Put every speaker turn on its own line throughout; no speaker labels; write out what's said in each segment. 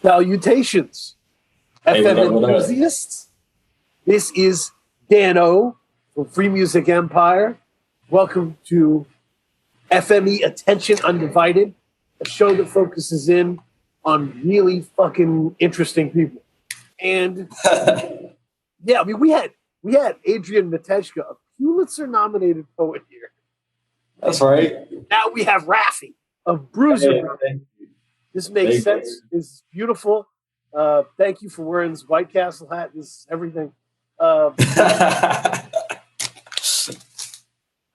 Salutations,
Hey,
FM
what up?
enthusiasts. This is Dano from Freemusicempire. Welcome to FME Attention Undivided, a show that focuses in on really fucking interesting people. And yeah, I mean, we had Adrian Matejka, a Pulitzer-nominated poet here.
That's right.
Now we have Raphy of Bruiser.
Hey,
This makes
Thank
sense. It's beautiful. Thank you for wearing this White Castle hat. This is everything.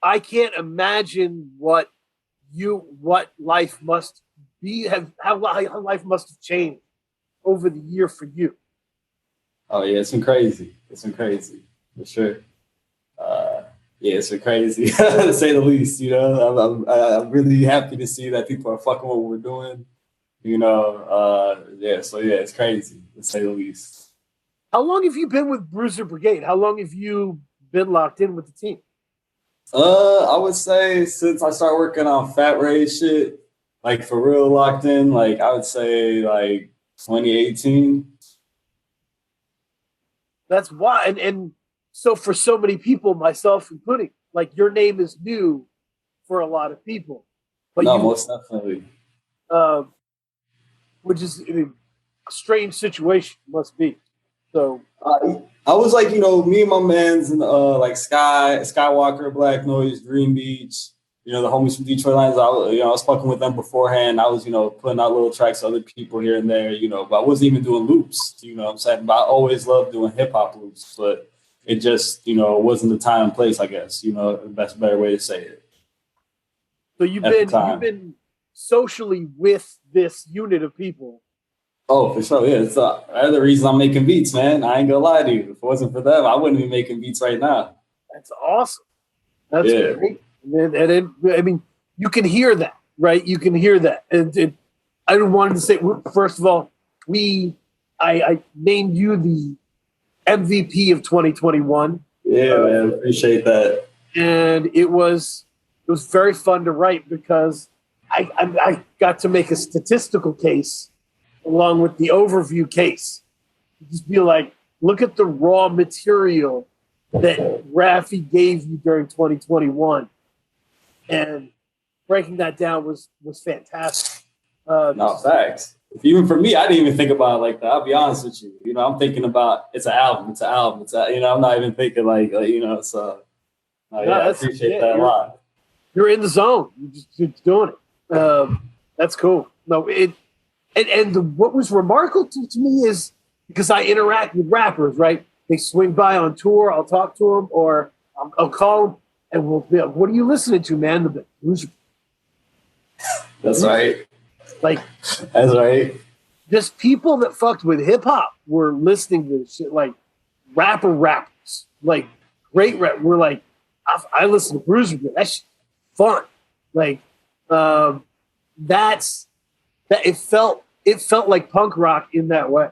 I can't imagine what life must be, how life must have changed over the year for you.
Oh yeah, it's been crazy. It's been crazy for sure. Yeah, it's been crazy to say the least. You know, I'm really happy to see that people are fucking what we're doing. You know, So yeah, it's crazy to say the least.
How long have you been with Bruiser Brigade? How long have you been locked in with the team?
I would say since I started working on Fat Ray shit, like for real locked in, like I would say like 2018.
That's why, and so for so many people, myself including, like your name is new for a lot of people, but
No, most definitely.
Which is a strange situation, must be. So
I was like, you know, me and my mans and like Skywalker, Black Noise, Green Beach, you know, the homies from Detroit Lions. I was fucking with them beforehand. I was, you know, putting out little tracks to other people here and there, you know, but I wasn't even doing loops, you know what I'm saying? But I always loved doing hip hop loops, but it just, you know, wasn't the time and place, I guess, you know, that's a better way to say it.
So you've been socially with this unit of people.
Oh, for sure. Yeah, it's the reason I'm making beats, man. I ain't gonna lie to you. If it wasn't for them, I wouldn't be making beats right now.
That's awesome. That's great. I mean, you can hear that, right? You can hear that. And I wanted to say, first of all, I named you the MVP of 2021.
Yeah, man, appreciate that.
And it was very fun to write because I got to make a statistical case along with the overview case. Just be like, look at the raw material that Raphy gave you during 2021. And breaking that down was fantastic.
No, facts. Even for me, I didn't even think about it like that. I'll be honest with you. You know, I'm thinking about it's an album. You know, I'm not even thinking like, you know, so I appreciate that a lot.
You're in the zone. You're doing it. That's cool. No, what was remarkable to me is because I interact with rappers, right? They swing by on tour, I'll talk to them, or I'll call them, and we'll be like, what are you listening to, man?
That's right.
Like,
that's right.
Just people that fucked with hip hop were listening to shit, like rappers, like great rap. We're like, I listen to Bruiser. That's fun. Like, it felt like punk rock in that way.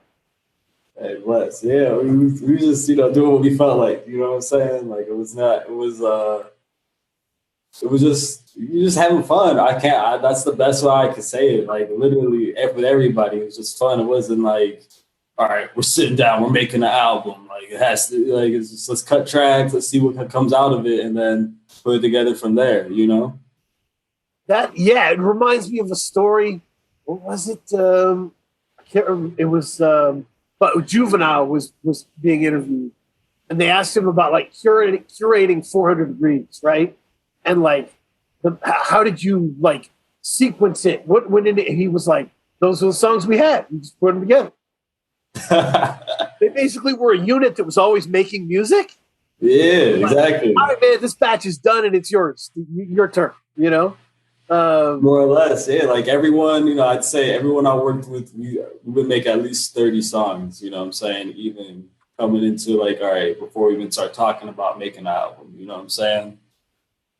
Hey, bless. Yeah, we just, you know, doing what we felt like, you know what I'm saying? Like you just having fun. That's the best way I could say it. Like literally with everybody, it was just fun. It wasn't like, all right, we're sitting down, we're making an album. Like it has to, like, it's just, let's cut tracks, let's see what comes out of it and then put it together from there, you know?
It reminds me of a story. What was it? I can't remember. It was, but Juvenile was being interviewed, and they asked him about like curating 400 Degrees, right? And like, how did you like sequence it? When did it? And he was like, those are the songs we had. We just put them together. They basically were a unit that was always making music.
Yeah, exactly.
All right, man, this batch is done and it's yours. Your turn. You know.
More or less, yeah. Like everyone, you know, I'd say everyone I worked with, we would make at least 30 songs, you know what I'm saying? Even coming into like, all right, before we even start talking about making an album, you know what I'm saying?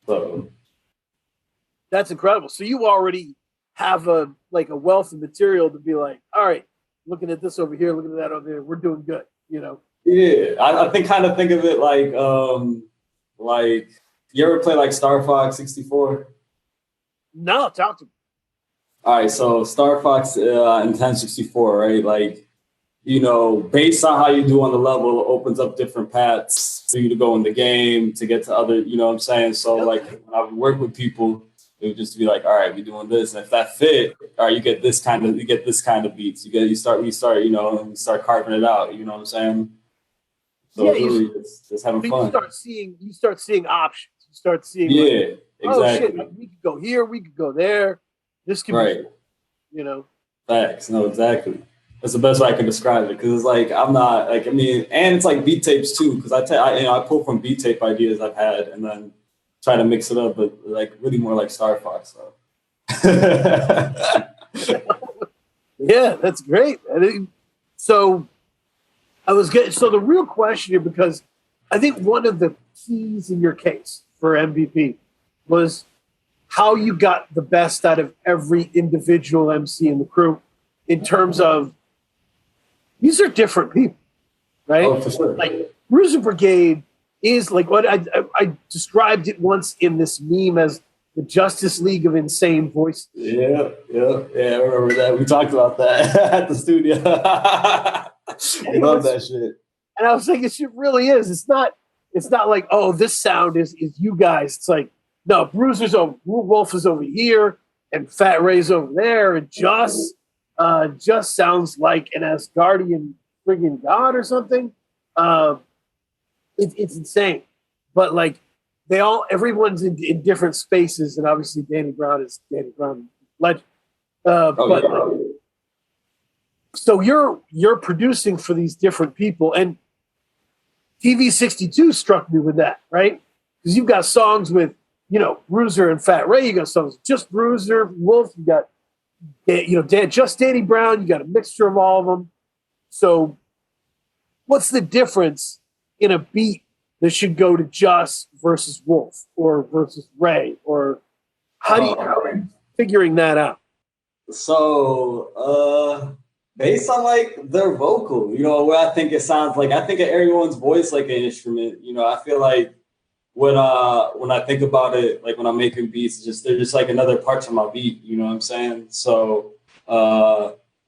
So
that's incredible. So you already have a wealth of material to be like, all right, looking at this over here, looking at that over there, we're doing good, you know?
Yeah, I think of it like you ever play like Star Fox 64?
No, talk to me.
All right, so Star Fox and 1064, right? Like, based on how you do on the level, it opens up different paths for you to go in the game to get to other, you know what I'm saying? So, like, when I would work with people, it would just be like, all right, we're doing this. And if that fit, all right, you get this kind of beats. We start carving it out, you know what I'm saying? So
Yeah,
it's really just having
you
fun.
start seeing options. You start seeing like,
Yeah,
oh shit,
exactly.
we could go here, we could go there. This could be,
Right.
you know.
Facts. No, exactly. That's the best way I can describe it. Because it's like I'm not like and it's like beat tapes too. Because I pull from beat tape ideas I've had and then try to mix it up, but like really more like Star Fox. So.
Yeah, that's great. So I was getting so the real question here, because I think one of the keys in your case for MVP was how you got the best out of every individual MC in the crew in terms of these are different people, right?
Oh, for sure.
Like Bruiser Brigade is like what I described it once in this meme as the Justice League of insane voices.
Yeah. I remember that. We talked about that at the studio. We love that shit.
And I was like, it shit really is. It's not like, oh, this sound is you guys. It's like, no, Bruiser's over, Wolf is over here, and Fat Ray's over there, and just sounds like an Asgardian friggin' god or something. It's insane. But like everyone's in different spaces, and obviously Danny Brown is Danny Brown legend. So you're producing for these different people, and TV62 struck me with that, right? Because you've got songs with, Bruiser and Fat Ray. You got songs with just Bruiser, Wolf. You got, just Danny Brown. You got a mixture of all of them. So what's the difference in a beat that should go to Just versus Wolf or versus Ray? Or how are you figuring that out?
So, based on like their vocal, where I think it sounds like, I think of everyone's voice like an instrument. I feel like when I think about it, like when I'm making beats, they're just like another part to my beat. You know what I'm saying? So,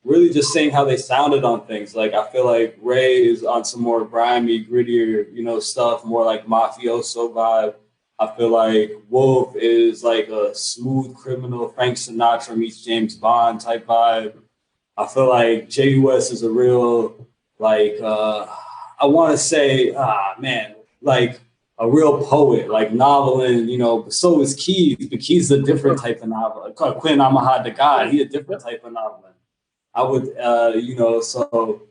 really just saying how they sounded on things. Like I feel like Ray is on some more grimy, grittier, stuff, more like mafioso vibe. I feel like Wolf is like a smooth criminal, Frank Sinatra meets James Bond type vibe. I feel like J.U.S is a real, like, I want to say, like a real poet, like noveling, but so is Keys, but Keys is a different type of novel. Quinn Amahad the God, he a different type of noveling. I would, so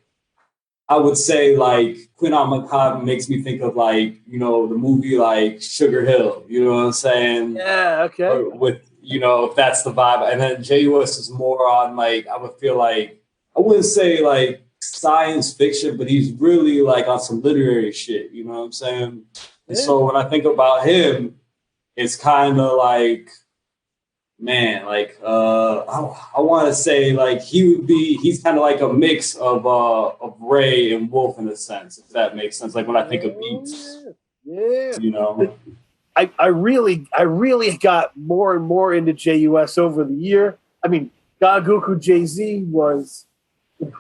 I would say like Quinn Amahad makes me think of like, the movie like Sugar Hill, you know what I'm saying?
Yeah, okay.
Or with, if that's the vibe. And then J.U.S is more on like, I would feel like, I wouldn't say like science fiction, but he's really like on some literary shit, you know what I'm saying? And so when I think about him, it's kind of like, man, like I want to say like he's kind of like a mix of Ray and Wolf in a sense, if that makes sense. Like when I think of beats,
I really got more and more into J.U.S over the year. I mean, Gaguku Jay-Z was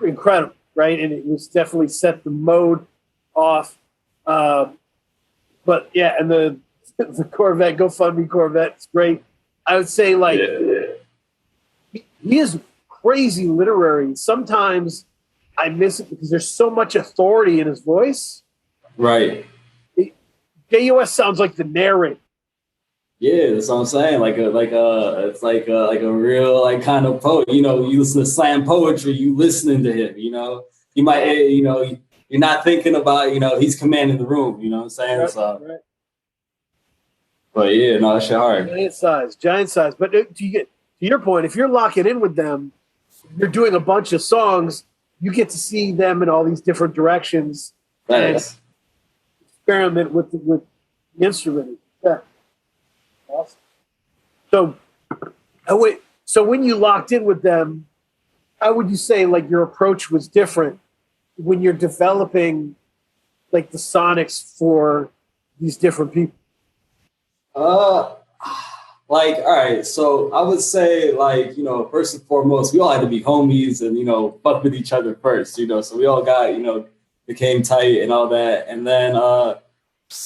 incredible, right? And it was definitely set the mode off. But yeah, and the Corvette, GoFundMe Corvette, it's great. I would say like he is crazy literary. Sometimes I miss it because there's so much authority in his voice.
Right.
J.U.S sounds like the narrator.
Yeah, that's what I'm saying. It's like a real like kind of poet. You listen to slam poetry, you listening to him. You might, you're not thinking about, he's commanding the room. You know what I'm saying?
Right,
so,
right.
But yeah, no, that shit hard.
Giant size. But to your point, if you're locking in with them, you're doing a bunch of songs. You get to see them in all these different directions and experiment with the instrument. Yeah. Awesome. So when you locked in with them, how would you say like your approach was different when you're developing like the sonics for these different people?
Well, like, all right, so I would say, like, you know, first and foremost, we all had to be homies and, you know, fuck with each other first, you know, so we all got, you know, became tight and all that. And then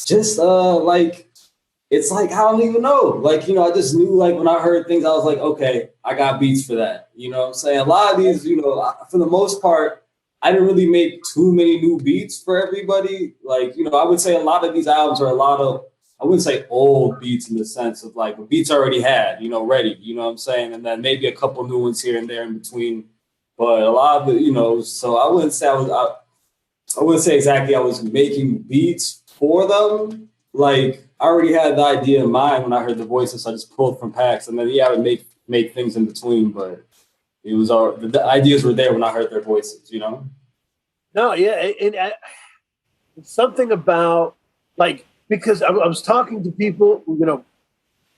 just like, it's like, I don't even know. Like, you know, I just knew, like, when I heard things, I was like, okay, I got beats for that. You know what I'm saying? A lot of these, you know, for the most part, I didn't really make too many new beats for everybody. Like, you know, I would say a lot of these albums are a lot of, I wouldn't say old beats in the sense of like beats I already had, you know, ready, you know what I'm saying? And then maybe a couple new ones here and there in between. But a lot of it, you know, so I wouldn't say I wouldn't say exactly I was making beats for them. Like, I already had the idea in mind when I heard the voices, so I just pulled from packs, and then I would make things in between. But it was all the ideas were there when I heard their voices, you know.
No, yeah, something about like because I was talking to people, you know,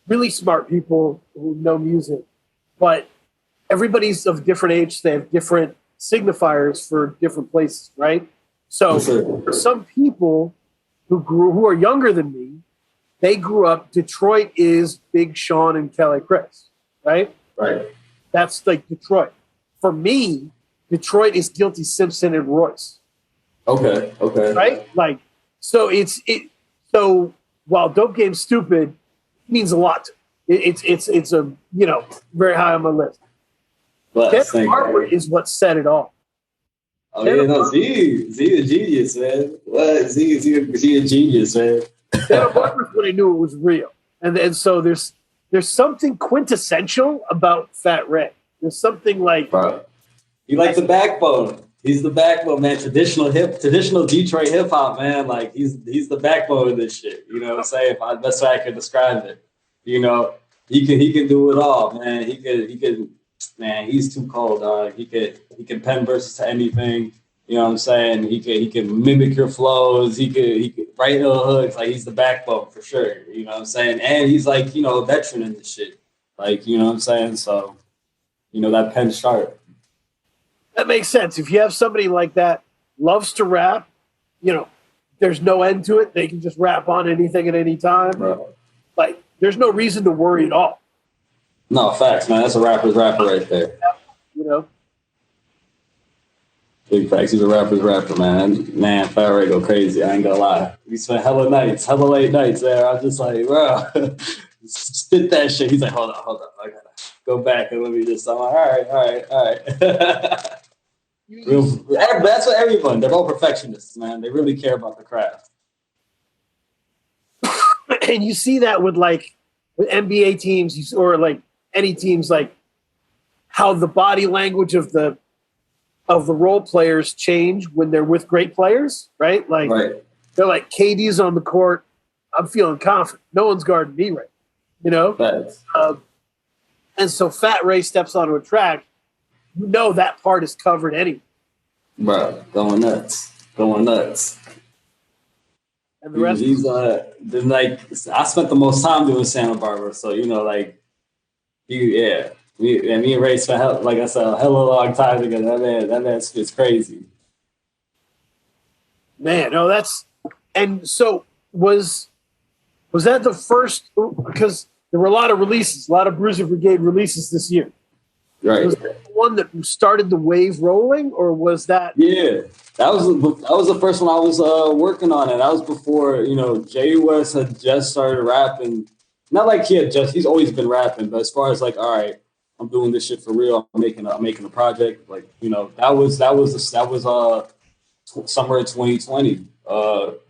really smart people who know music, but everybody's of different age. They have different signifiers for different places, right? So for some people who are younger than me, they grew up. Detroit is Big Sean and Kelly Chris, right?
Right.
That's like Detroit. For me, Detroit is Guilty Simpson and Royce.
Okay.
Right? Like, so so while Dope Game Stupid means a lot to me. It's a, you know, very high on my list. Santa Barbara is what set it off.
Oh, yeah, no, Z a genius, man. What? Z a genius, man.
Santa Barbara is when I knew it was real. And so there's something quintessential about Fat Ray. There's something like...
Bro. He like the backbone. He's the backbone, man. Traditional Detroit hip hop, man. Like he's the backbone of this shit. You know what I'm saying? That's how I can describe it. You know, he can do it all, man. He can. Man, he's too cold, dog. He can pen verses to anything. You know what I'm saying? He can mimic your flows. He could write little hooks. Like he's the backbone for sure. You know what I'm saying? And he's like, you know, a veteran in this shit. Like, you know what I'm saying? So, you know, that pen sharp.
That makes sense. If you have somebody like that, loves to rap, you know, there's no end to it. They can just rap on anything at any time.
Right.
Like, there's no reason to worry at all.
No, facts, man. That's a rapper's rapper right there.
You know?
Big facts. He's a rapper's rapper, man. Man, Fat Ray go crazy. I ain't gonna lie. We spent hella late nights there. I was just like, bro, spit that shit. He's like, hold on. I gotta go back and let me just. I'm like, all right. That's what everyone. They're all perfectionists, man. They really care about the craft.
And you see that with NBA teams or like any teams, like how the body language of the role players change when they're with great players, right? Like they're like, KD's on the court. I'm feeling confident. No one's guarding me right. You know? And so Fat Ray steps onto a track. You know that part is covered anyway.
Bro, going nuts. And the rest he's like I spent the most time doing Santa Barbara, so you know, like me and Ray spent like I said, a hella long time together. That man spits crazy.
Man, no, that's and so was that the first, because there were a lot of releases, a lot of Bruiser Brigade releases this year.
Right.
Was that the one that started the wave rolling, or was that?
Yeah, that was the first one I was working on, and that was before, you know, J.U.S had just started rapping. Not like he's always been rapping, but as far as like, all right, I'm doing this shit for real. I'm making a project. Like, you know, that was summer of 2020.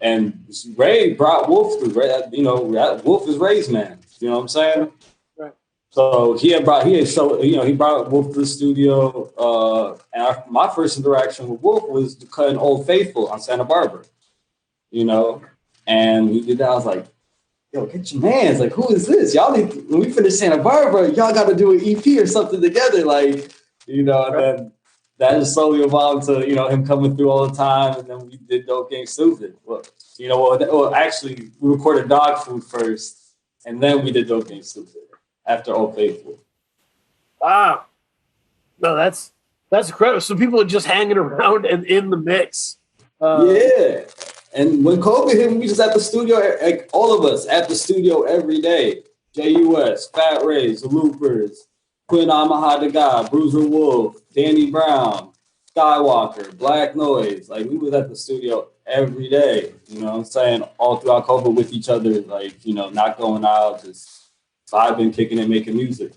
And Ray brought Wolf through. Ray, you know, Wolf is Ray's man. You know what I'm saying?
Right.
So he brought Wolf to the studio. And my first interaction with Wolf was cutting Old Faithful on Santa Barbara. You know, and he did that. I was like, yo, get your mans. Like, who is this? Y'all need, when we finish Santa Barbara, y'all got to do an EP or something together. Like, you know, and then that just slowly evolved to, you know, him coming through all the time. And then we did Dope Game Stupid. Well, actually, we recorded Dog Food first, and then we did Dope Game Stupid after Old Faithful.
Wow. No, that's incredible. So people are just hanging around and in the mix.
Yeah. And when COVID hit, we just at the studio, like all of us at the studio every day. J.U.S, Fat Rays, The Loopers, Quinn Omaha the God, Bruiser Wolf, Danny Brown, Skywalker, Black Noise. Like, we was at the studio every day, you know what I'm saying? All throughout COVID with each other, like, you know, not going out, just vibing, kicking and making music.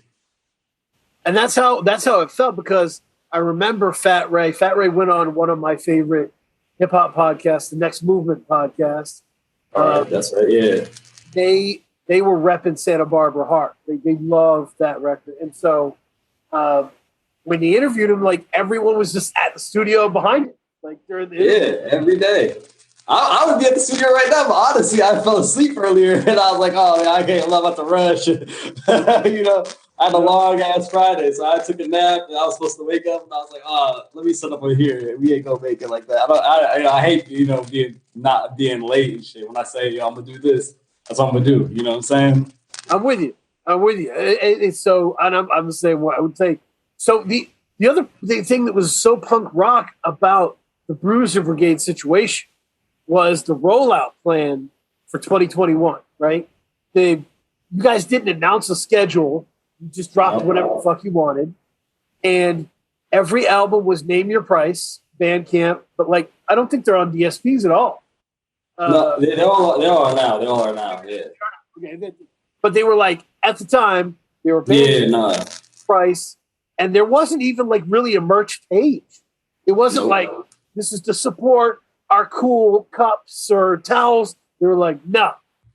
And that's how it felt, because I remember Fat Ray. Fat Ray went on one of my favorite hip hop podcasts, the Next Movement podcast.
All right, that's right, yeah.
They were repping Santa Barbara hard. They loved that record. And so when they interviewed him, like, everyone was just at the studio behind him. Like, during the
interview. Every day. I would be at the studio right now, but honestly, I fell asleep earlier, and I was like, oh, man, I can't, I'm about to rush. You know, I had a long-ass Friday, so I took a nap, and I was supposed to wake up, and I was like, oh, let me set up over here. We ain't gonna make it like that. I hate, you know, not being late and shit. When I say, yo, I'm gonna do this, that's what I'm gonna do. You know what I'm saying?
I'm with you. It's so, and I'm the same way. I would say, so the other thing that was so punk rock about the Bruiser Brigade situation was the rollout plan for 2021, right? You guys didn't announce a schedule. You just dropped whatever the fuck you wanted. And every album was Name Your Price, Bandcamp, but, like, I don't think they're on DSPs at all.
No, they all are now. They all are now, yeah.
Okay, but they were, like, at the time, they were Bandcamp, price, and there wasn't even, like, really a merch page. It wasn't like, this is to support our cool cups or towels. They were like, no,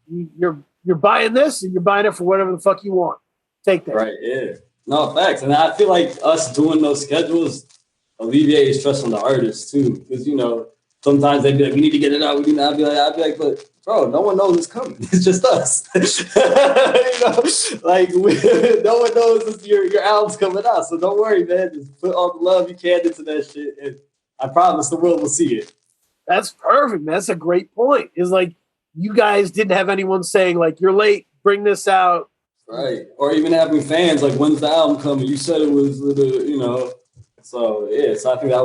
you're buying this, and you're buying it for whatever the fuck you want. Take that.
Right, yeah. No, facts. And I feel like us doing those schedules alleviates stress on the artists too. Because, you know, sometimes they'd be like, we need to get it out. I'd be like, but bro, no one knows it's coming. It's just us. You know, like, no one knows your album's coming out. So don't worry, man. Just put all the love you can into that shit. And I promise the world will see it.
That's perfect, man. That's a great point. It's like, you guys didn't have anyone saying, like, you're late, bring this out.
Right. Or even having fans like, when's the album coming? You said it was, you know. So yeah, so I think that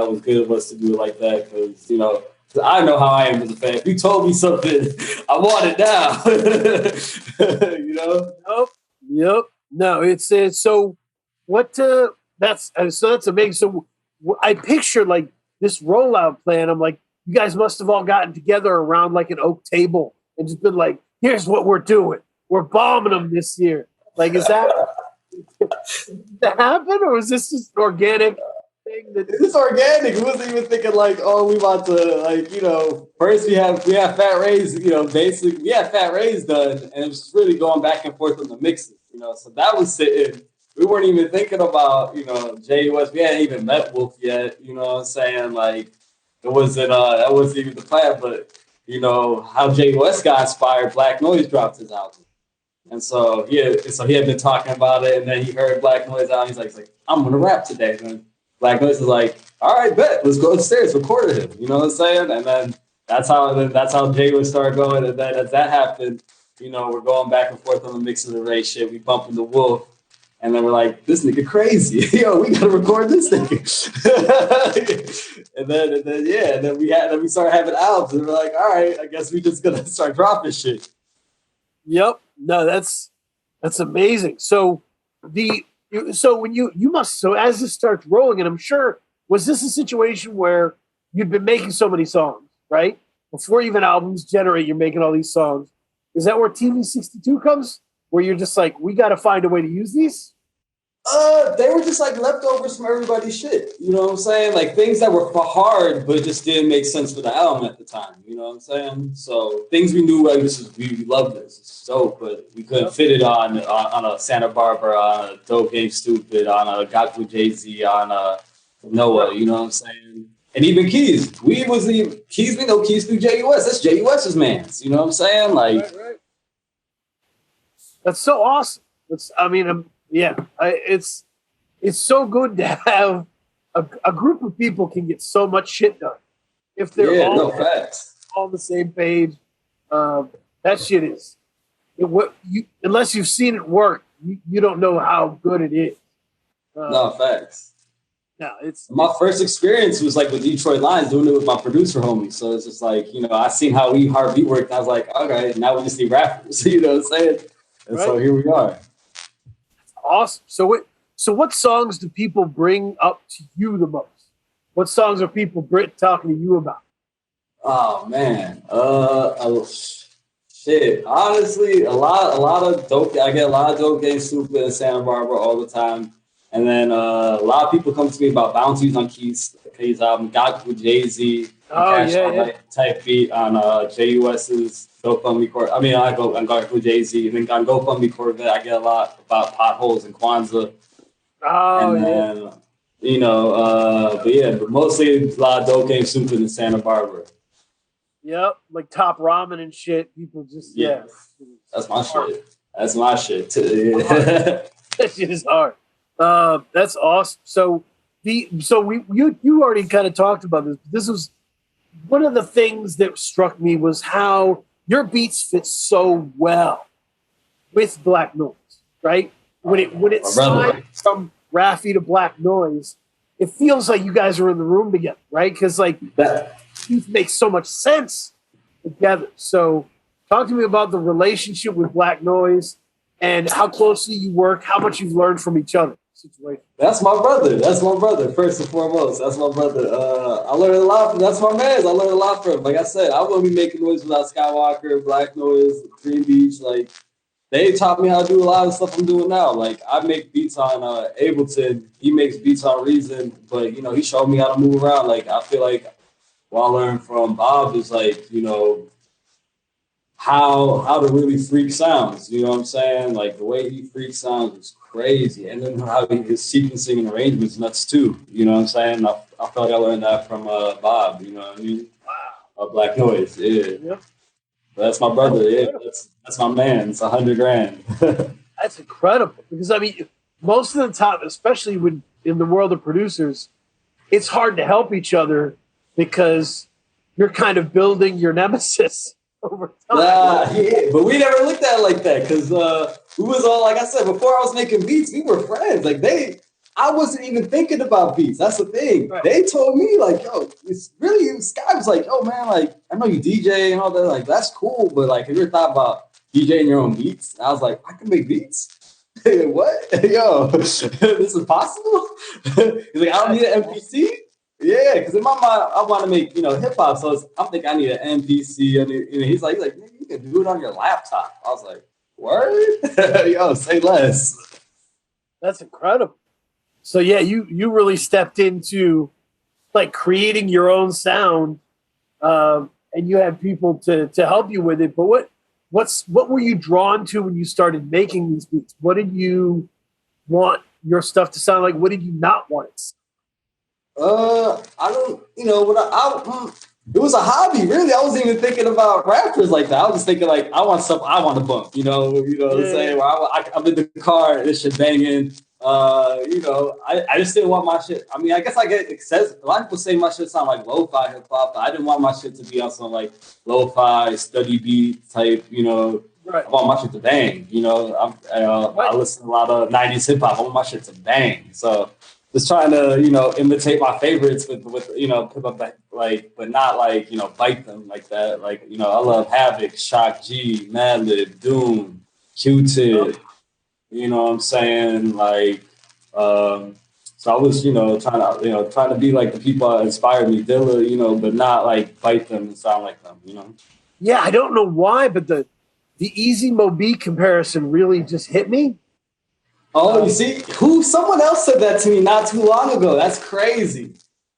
was good of us to do it like that, because, you know, I know how I am as a fan. If you told me something, I want it now. You know.
Yep. No, it's so what? That's amazing. So I picture, like, this rollout plan. I'm like, you guys must have all gotten together around, like, an oak table and just been like, here's what we're doing. We're bombing them this year. Like, is that happen, or is this just an organic thing?
It's organic. We wasn't even thinking like, oh, we want to, like, you know, first we have Fat Rays, you know, basically we had Fat Rays done, and it was really going back and forth on the mixes, you know. So that was sitting. We weren't even thinking about, you know, J.U.S. We hadn't even met Wolf yet, you know what I'm saying? Like, it wasn't that wasn't even the plan, but, you know, how J.U.S. got inspired, Black Noise dropped his album. And so he had been talking about it, and then he heard Black Noise out. And he's like, I'm gonna rap today. And Black Noise is like, all right, bet, let's go upstairs, record him. You know what I'm saying? And then that's how J.U.S. started going. And then as that happened, you know, we're going back and forth on the mix of the Ray shit. We bumping the Wolf, and then we're like, this nigga crazy. Yo, we gotta record this nigga. and then we started having albums, and we're like, all right, I guess we just gonna start dropping shit.
Yep. No, that's amazing. So when you must, as this starts rolling, and I'm sure, was this a situation where you'd been making so many songs, right? Before even albums generate, you're making all these songs. Is that where TV62 comes? Where you're just like, we got to find a way to use these?
They were just like leftovers from everybody's shit. You know what I'm saying? Like, things that were hard, but it just didn't make sense for the album at the time. You know what I'm saying? So things we knew, like, we love this. It's dope, but we couldn't fit it on a Santa Barbara, on a Dope Game Stupid, on a Got with Jay-Z, on a Noah. You know what I'm saying? And even Keys. We know Keys through J.U.S. That's J.U.S.'s man's. You know what I'm saying? Like,
right. That's so awesome. It's so good to have a group of people can get so much shit done if they're all on the same page. That shit is unless you've seen it work, you don't know how good it is.
No, facts.
No,
my first experience was like with Detroit Lions, doing it with my producer homie. So it's just like, you know, I seen how hard beat worked, and I was like, okay, now we just need rappers. You know what I'm saying? And so here we are.
Awesome. So what songs do people bring up to you the most? What songs are people talking to you about?
Oh man, shit. Honestly, a lot of dope. I get a lot of dope game super in Santa Barbara all the time, and then a lot of people come to me about bounties on Keith's album. Got with Jay-Z, type beat on J.U.S's GoFundMe Corvette. I mean, I'm going with Jay-Z, and then on GoFundMe Corvette, I get a lot about potholes in Kwanzaa.
Oh,
and then, but mostly a lot of dope game super in Santa Barbara.
Yep, like Top Ramen and shit. People just
That's my shit. That's my shit too.
That shit is hard. That's awesome. So you already kind of talked about this. This was one of the things that struck me was how your beats fit so well with Black Noise, right? When it's from Raphy to Black Noise, it feels like you guys are in the room together, right? Because like it makes so much sense together. So talk to me about the relationship with Black Noise and how closely you work, how much you've learned from each other. Situation.
That's my brother. First and foremost, that's my brother. I learned a lot from. That's my man. I learned a lot from him. Like I said, I wouldn't be making noise without Skywalker, Black Noise, Green Beach. Like they taught me how to do a lot of stuff I'm doing now. Like I make beats on Ableton. He makes beats on Reason, but he showed me how to move around. Like I feel like what I learned from Bob is like how to really freak sounds. You know what I'm saying? Like the way he freaks sounds is crazy. And then how his sequencing and arrangements nuts too. You know what I'm saying? I feel like I learned that from Bob, you know what I mean? Wow. Black Noise, yeah. Yep. But that's my brother, that's my man. It's $100,000.
That's incredible. Because I mean, most of the time, especially when in the world of producers, it's hard to help each other because you're kind of building your nemesis over time.
But we never looked at it like that because we was all, like I said, before I was making beats, we were friends. Like I wasn't even thinking about beats. That's the thing. Right. They told me like, yo, Sky was like, yo, man, like, I know you DJ and all that. Like, that's cool. But like, have you ever thought about DJing your own beats? And I was like, I can make beats? What? Yo, this is possible? He's like, I don't need an MPC. Yeah, because in my mind, I want to make, hip hop. So I'm thinking I need an MPC. He's like, you can do it on your laptop. I was like, word? Yo, say less.
That's incredible. So yeah, you really stepped into like creating your own sound, and you had people to help you with it. But what were you drawn to when you started making these beats? What did you want your stuff to sound like? What did you not want it to sound?
I don't, it was a hobby, really. I wasn't even thinking about rappers like that. I was just thinking like, I want something I want to bump, what I'm saying? Where I'm in the car, this shit banging. I just didn't want my shit. I mean, I guess it says, a lot of people say my shit sound like lo-fi hip hop, but I didn't want my shit to be on some like lo-fi study beat type, Right. I want my shit to bang, I listen to a lot of 90s hip hop. I want my shit to bang. So just trying to, imitate my favorites with but not like, bite them like that. Like, I love Havoc, Shock G, Madlib, Doom, Q-Tip, you know what I'm saying? Like, so I was, trying to be like the people that inspired me, Dilla, but not like bite them and sound like them,
Yeah, I don't know why, but the Easy Mo B comparison really just hit me.
Oh, you see, someone else said that to me not too long ago. That's crazy.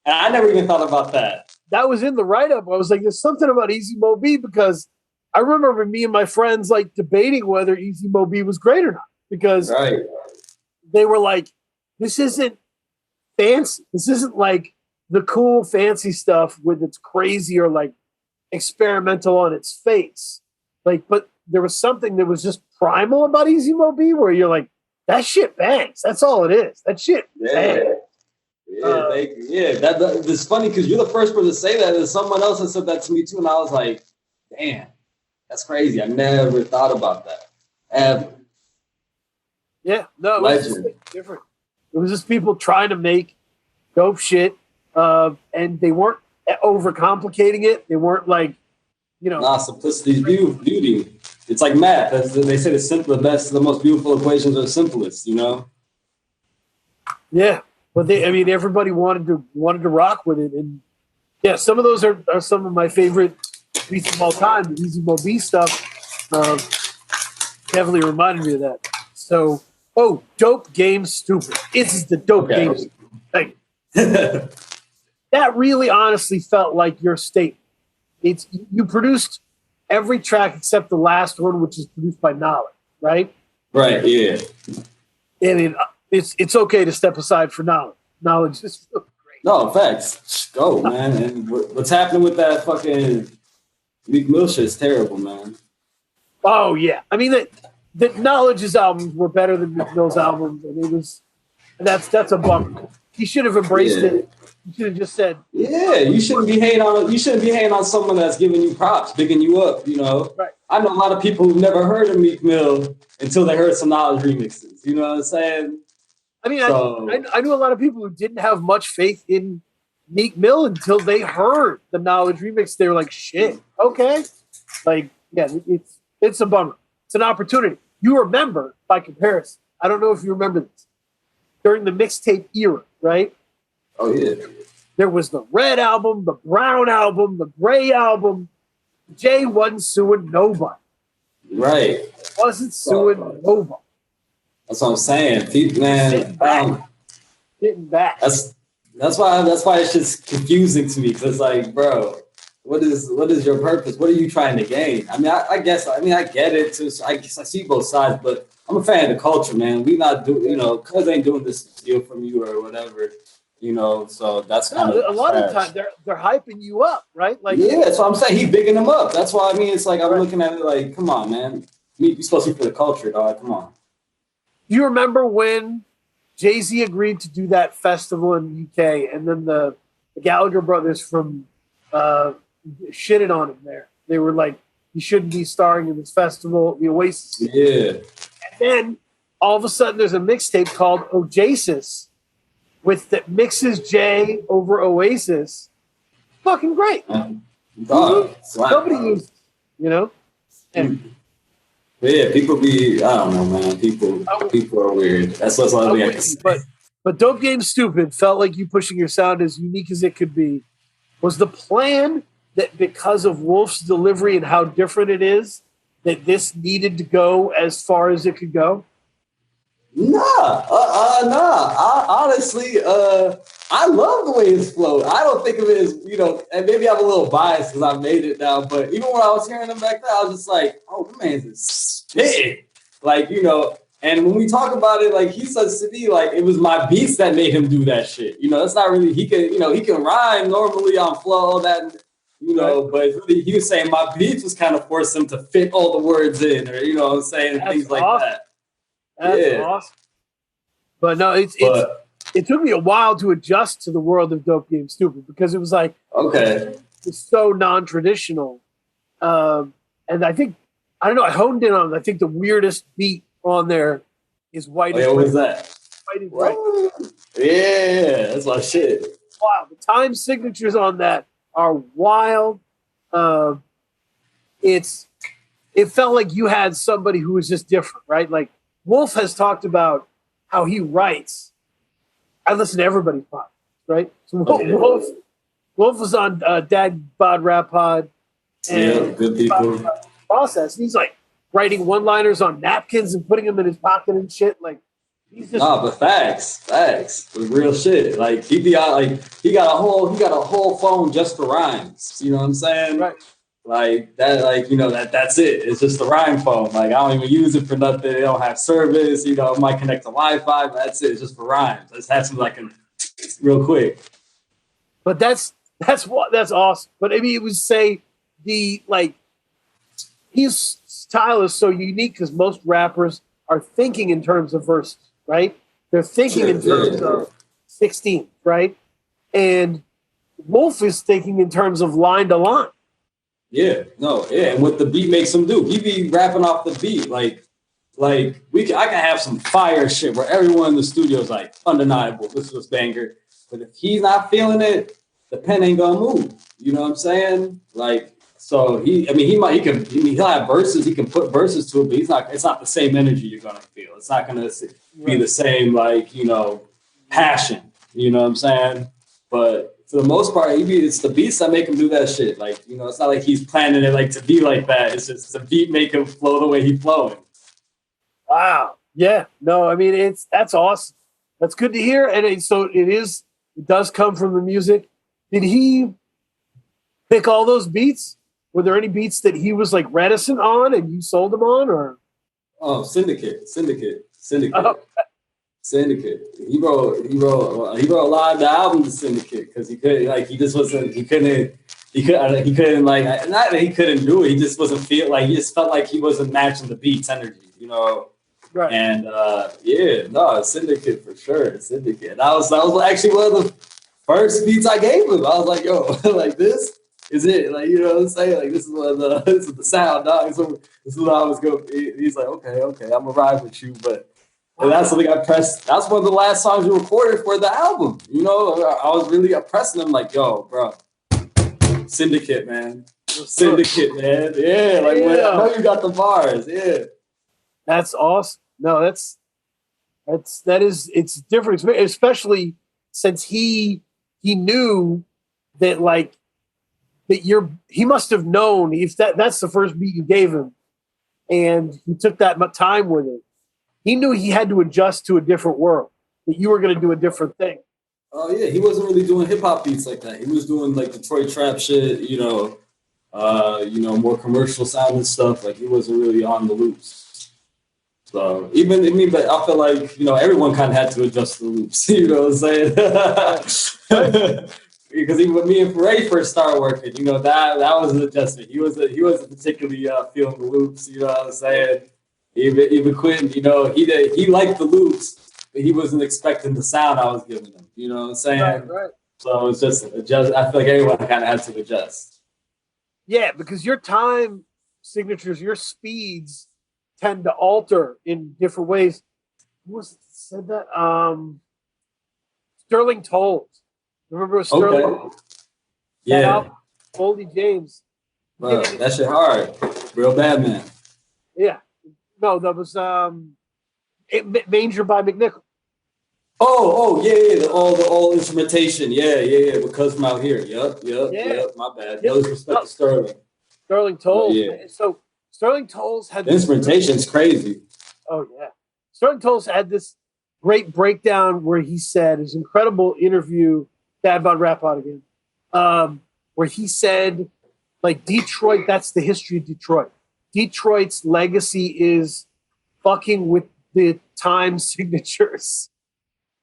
And I never even thought about that.
That was in the write-up. I was like, there's something about Easy Mo B because I remember me and my friends like debating whether Easy Mo B was great or not because they were like, this isn't fancy. This isn't like the cool fancy stuff with its crazy or like experimental on its face. Like, but there was something that was just primal about Easy Mo B where you're like, that shit bangs. That's all it is. That shit bangs.
It's funny because you're the first person to say that. There's someone else that said that to me too, and I was like, damn, that's crazy. I never thought about that ever.
Yeah, no, it was just different. It was just people trying to make dope shit, and they weren't overcomplicating it. They weren't like,
simplicity is beauty. it's like math. They say the best, the most beautiful equations are the simplest, you know?
Yeah. But everybody wanted to rock with it. And yeah, some of those are some of my favorite beats of all time. The Easy Mo Bee stuff definitely reminded me of that. So, Dope Game Stupid. This is the Dope Game Stupid thing. That really honestly felt like your statement. You produced every track except the last one, which is produced by Knowledge, right?
Right, yeah.
And it's okay to step aside for Knowledge. Knowledge is really great.
No, facts. Go, man. And what's happening with that fucking Meek Mill shit is terrible, man.
Oh, yeah. I mean, the Knowledge's albums were better than Meek Mill's albums, and that's a bummer. He should have embraced it. You should have just said,
"Yeah, you shouldn't be hating on someone that's giving you props, bigging you up." You know,
right.
I know a lot of people who've never heard of Meek Mill until they heard some Knowledge remixes. You know what I'm saying?
I mean, I knew a lot of people who didn't have much faith in Meek Mill until they heard the Knowledge remix. They were like, "Shit, okay." Like, yeah, it's a bummer. It's an opportunity. You remember, by comparison, I don't know if you remember this, during the mixtape era, right?
Oh, yeah.
There was the Red album, the Brown album, the Gray album. Jay wasn't suing nobody.
Right.
Wasn't suing nobody.
That's what I'm saying. People, man.
Sitting back.
That's why it's just confusing to me. Because, like, bro, what is your purpose? What are you trying to gain? I mean, I guess I get it. I see both sides, but I'm a fan of the culture, man. We not do, cuz ain't doing this deal from you or whatever. So that's kind of
a lot of times they're hyping you up, right? Like,
yeah, that's what I'm saying. He's bigging them up. That's why it's like I'm looking at it like, come on, man. You're supposed to be for the culture, dog. Come on.
Do you remember when Jay-Z agreed to do that festival in the UK, and then the Gallagher brothers from shitted on him there? They were like, he shouldn't be starring in this festival, the Oasis.
Yeah.
And then all of a sudden, there's a mixtape called Oasis, that mixes Jay over Oasis. Fucking great. Nobody used, And,
yeah, people I don't know, man. People are weird. That's what's all I can say.
But Dope Game Stupid felt like you pushing your sound as unique as it could be. Was the plan that because of Wolf's delivery and how different it is, that this needed to go as far as it could go?
Nah. Honestly, I love the way it's flowed. I don't think of it as, and maybe I'm a little biased because I made it now, but even when I was hearing him back then, I was just like, oh, the man's is spitting. Like, and when we talk about it, like, he says to me, like, it was my beats that made him do that shit. That's not really, he can rhyme normally on flow, all that, but really, he was saying my beats was kind of forcing him to fit all the words in, or, what I'm saying, things like that.
That's awesome. But no, it took me a while to adjust to the world of Dope Game Stupid because it was like,
okay,
it's so non-traditional. And I think, I don't know, I honed in on it. I think the weirdest beat on there is White is
What was that?
White is Right.
Yeah, that's my shit.
Wow, the time signatures on that are wild. It felt like you had somebody who was just different, right? Like, Wolf has talked about how he writes. I listen to everybody's podcast, right? So Wolf was on Dad Bod Rap Pod and
good people.
Process. And he's like writing one-liners on napkins and putting them in his pocket and shit. Like, he's just
but facts, with real shit. Like, he got a whole phone just for rhymes. You know what I'm saying?
Right.
Like that, that's it. It's just the rhyme phone. Like, I don't even use it for nothing. They don't have service. It might connect to Wi-Fi. But that's it. It's just for rhymes. Let's have some real quick.
But that's awesome. But I mean, it would say his style is so unique because most rappers are thinking in terms of verses, right? They're thinking in terms of 16, right? And Wolf is thinking in terms of line to line.
Yeah, and what the beat makes him do. He be rapping off the beat. I can have some fire shit where everyone in the studio is like, undeniable, this was banger. But if he's not feeling it, the pen ain't gonna move. You know what I'm saying? Like, So he'll have verses, he can put verses to it, but it's not the same energy you're gonna feel. It's not gonna be the same, like, you know, passion. You know what I'm saying? But for the most part, it's the beats that make him do that shit. Like, you know, it's not like he's planning it like to be like that. It's just the beat make him flow the way he's flowing.
Wow. Yeah. No, I mean, that's awesome. That's good to hear. And it does come from the music. Did he pick all those beats? Were there any beats that he was like reticent on and you sold them on, or?
Oh, Syndicate.
Oh.
Syndicate. He wrote a lot of the album to Syndicate because he couldn't like he couldn't like, not that he couldn't do it. He just wasn't he just felt like he wasn't matching the beats energy, you know.
Right.
And Syndicate for sure. Syndicate. That was actually one of the first beats I gave him. I was like, yo, like this is it. Like, you know what I'm saying? Like this is the sound, dog. So this is what I was going. He's like, okay, I'm gonna ride with you. But that's something I pressed. That's one of the last songs we recorded for the album. You know, I was really pressing him like, yo, bro, Syndicate, man. Syndicate, man. Yeah, like I know you got the bars. Yeah.
That's awesome. No, it's different, especially since he knew that he must have known if that's the first beat you gave him, and he took that much time with it. He knew he had to adjust to a different world, that you were going to do a different thing.
Oh yeah, he wasn't really doing hip hop beats like that. He was doing like Detroit trap shit, you know, more commercial sounding stuff. Like he wasn't really on the loops. So but I feel like, you know, everyone kind of had to adjust to the loops. You know what I'm saying? Because even when me and Ray first started working, you know, that was an adjustment. He wasn't particularly feeling the loops. You know what I'm saying? Even Quentin, you know, he liked the loops, but he wasn't expecting the sound I was giving him. You know what I'm saying?
Right.
So it's just adjust. I feel like everyone kind of had to adjust.
Yeah, because your time signatures, your speeds tend to alter in different ways. Who was it that said that? Sterling Tolles. Remember Sterling?
Okay. Yeah.
Goldie James.
Bro, that shit hard. Real bad, man.
Yeah. No, that was Manger by McNichol.
Oh, yeah. All instrumentation. Yeah. Because from out here. Yep. My bad. No disrespect to Sterling.
Sterling Tolles. Yeah. So Sterling Tolles had
the instrumentation's crazy.
Oh yeah. Sterling Tolles had this great breakdown where he said his incredible interview, Dad Bod Rap Pod again, where he said, like, Detroit, that's the history of Detroit. Detroit's legacy is fucking with the time signatures.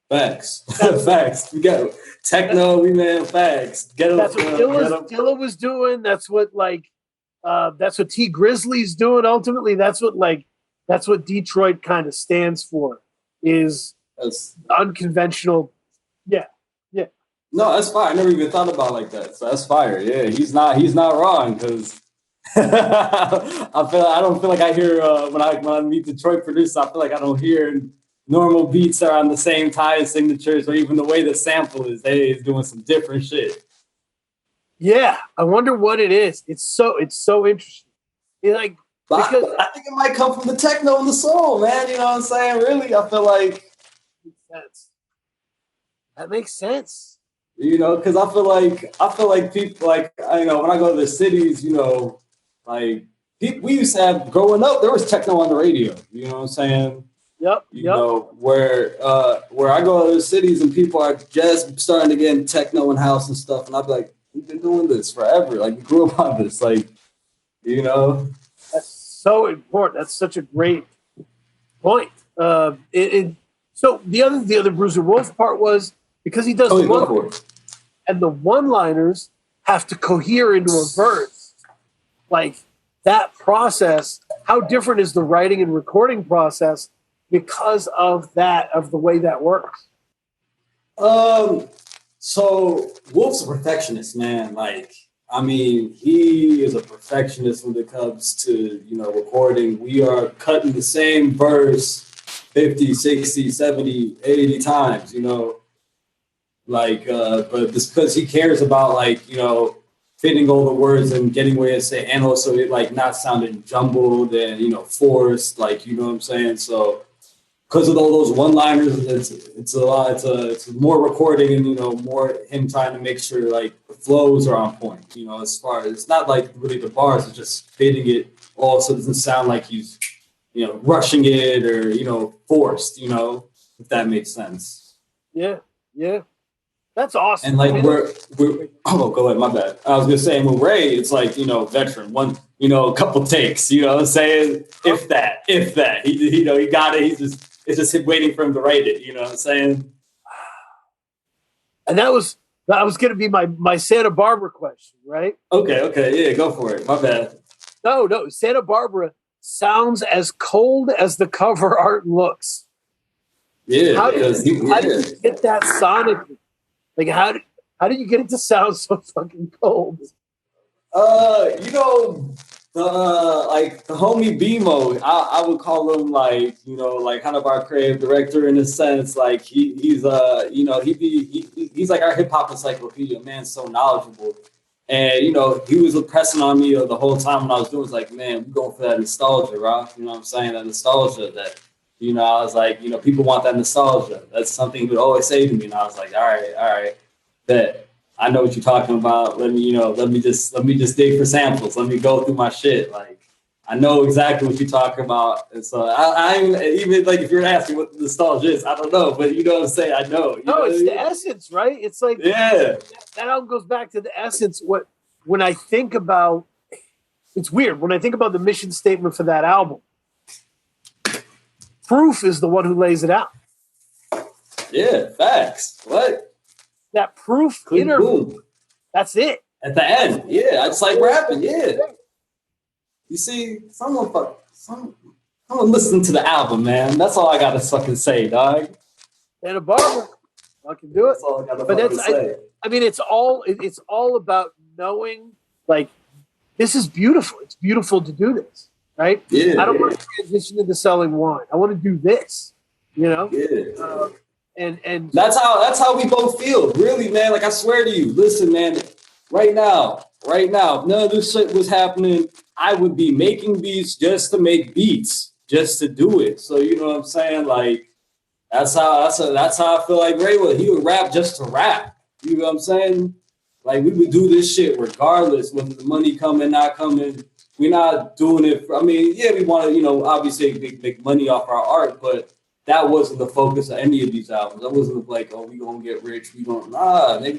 Facts. Facts. We got techno, facts.
That's what Dilla was doing. That's what T Grizzly's doing. Ultimately, that's what Detroit kind of stands for, is unconventional. Yeah.
No, that's fire. I never even thought about it like that. So that's fire. Yeah, he's not wrong, because I don't feel like I hear when I meet Detroit producers, I feel like I don't hear normal beats that are on the same time signatures, or even the way the sample is. They is doing some different shit.
Yeah, I wonder what it is. It's so interesting. Because
I think it might come from the techno and the soul, man. You know what I'm saying? Really, I feel like
that makes sense.
You know, because I feel like people, like, you know, when I go to the cities, you know, like we used to have, growing up, there was techno on the radio. You know what I'm saying?
Yep.
You know, where I go to the cities and people are just starting to get into techno and house and stuff, and I'd be like, we've been doing this forever. Like, we grew up on this. Like, you know,
that's so important. That's such a great point. So the other Bruiser Wolf part was, because he does and the one-liners have to cohere into a verse. Like, that process, how different is the writing and recording process because of the way that works?
So Wolf's a perfectionist, man. Like, I mean, he is a perfectionist when it comes to, you know, recording. We are cutting the same verse 50, 60, 70, 80 times, you know. Like, but just because he cares about, like, you know, fitting all the words and getting where to say, and also it like not sounding jumbled and, you know, forced, like, you know what I'm saying? So because of all those one-liners, it's a lot, it's more recording and, you know, more him trying to make sure like the flows are on point, you know, as far as it's not like really the bars, it's just fitting it all so it doesn't sound like he's, you know, rushing it or, you know, forced, you know, if that makes sense.
Yeah, yeah. That's awesome.
And like we're oh, go ahead, my bad. I was gonna say with Ray, it's like, you know, veteran, one, you know, a couple takes, you know what I'm saying? If that. He, you know, he got it, it's just him waiting for him to write it, you know what I'm saying?
And that was gonna be my Santa Barbara question, right?
Okay, yeah, go for it. My bad.
No, Santa Barbara sounds as cold as the cover art looks.
Yeah,
how did you get that sonically? Like how did you get it to sound so fucking cold?
You know, like the homie BMO, I would call him like, you know, like kind of our creative director in a sense. Like he's you know, he's like our hip hop encyclopedia, man, so knowledgeable. And, you know, he was pressing on me the whole time when I was doing it. Was like, man, we're going for that nostalgia, Rob. You know what I'm saying? That nostalgia that, you know, I was like, you know, people want that nostalgia. That's something he would always say to me. And I was like, all right, bet. I know what you're talking about. Let me just dig for samples. Let me go through my shit. Like, I know exactly what you're talking about. And so I'm even like, if you're asking what the nostalgia is, I don't know, but you know what I'm saying? I know.
No, it's the essence, right? It's like,
yeah,
that album goes back to the essence. When I think about, it's weird. When I think about the mission statement for that album, Proof is the one who lays it out.
Yeah, facts. What?
That Proof interview. That's it.
At the end, yeah, it's like rapping, yeah. You see, someone listen to the album, man. That's all I gotta fucking say, dog.
Santa Barbara, I can do it.
That's all I gotta fucking say.
I mean, it's all about knowing, like, this is beautiful. It's beautiful to do this, right?
Yeah.
I don't want to transition into selling wine. I want to do this, you know?
Yeah.
And
that's how we both feel, really, man. Like, I swear to you, listen, man, right now, if none of this shit was happening, I would be making beats just to make beats, just to do it. So, you know what I'm saying? Like, that's how I feel like Ray would. He would rap just to rap. You know what I'm saying? Like, we would do this shit regardless whether the money coming, not coming. We're not doing it for, I mean, yeah, we want to, you know, obviously make money off our art, but that wasn't the focus of any of these albums. That wasn't like, oh, we gonna get rich. We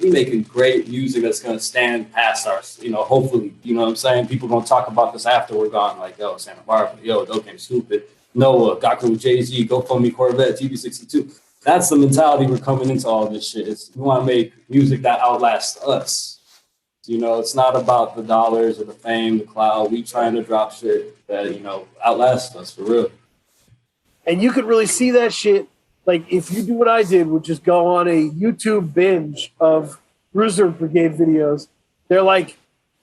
making great music that's gonna stand past our, you know, hopefully, you know what I'm saying? People gonna talk about this after we're gone, like, yo, Santa Barbara, yo, okay, stupid. Noah, got with Jay-Z, GoFundMe, Corvette, TV62. That's the mentality we're coming into all this shit. We want to make music that outlasts us. You know, it's not about the dollars or the fame, the clout. We trying to drop shit that, you know, outlasts us for real.
And you could really see that shit. Like, if you do what I did, which is go on a YouTube binge of Bruiser Brigade videos, they're like,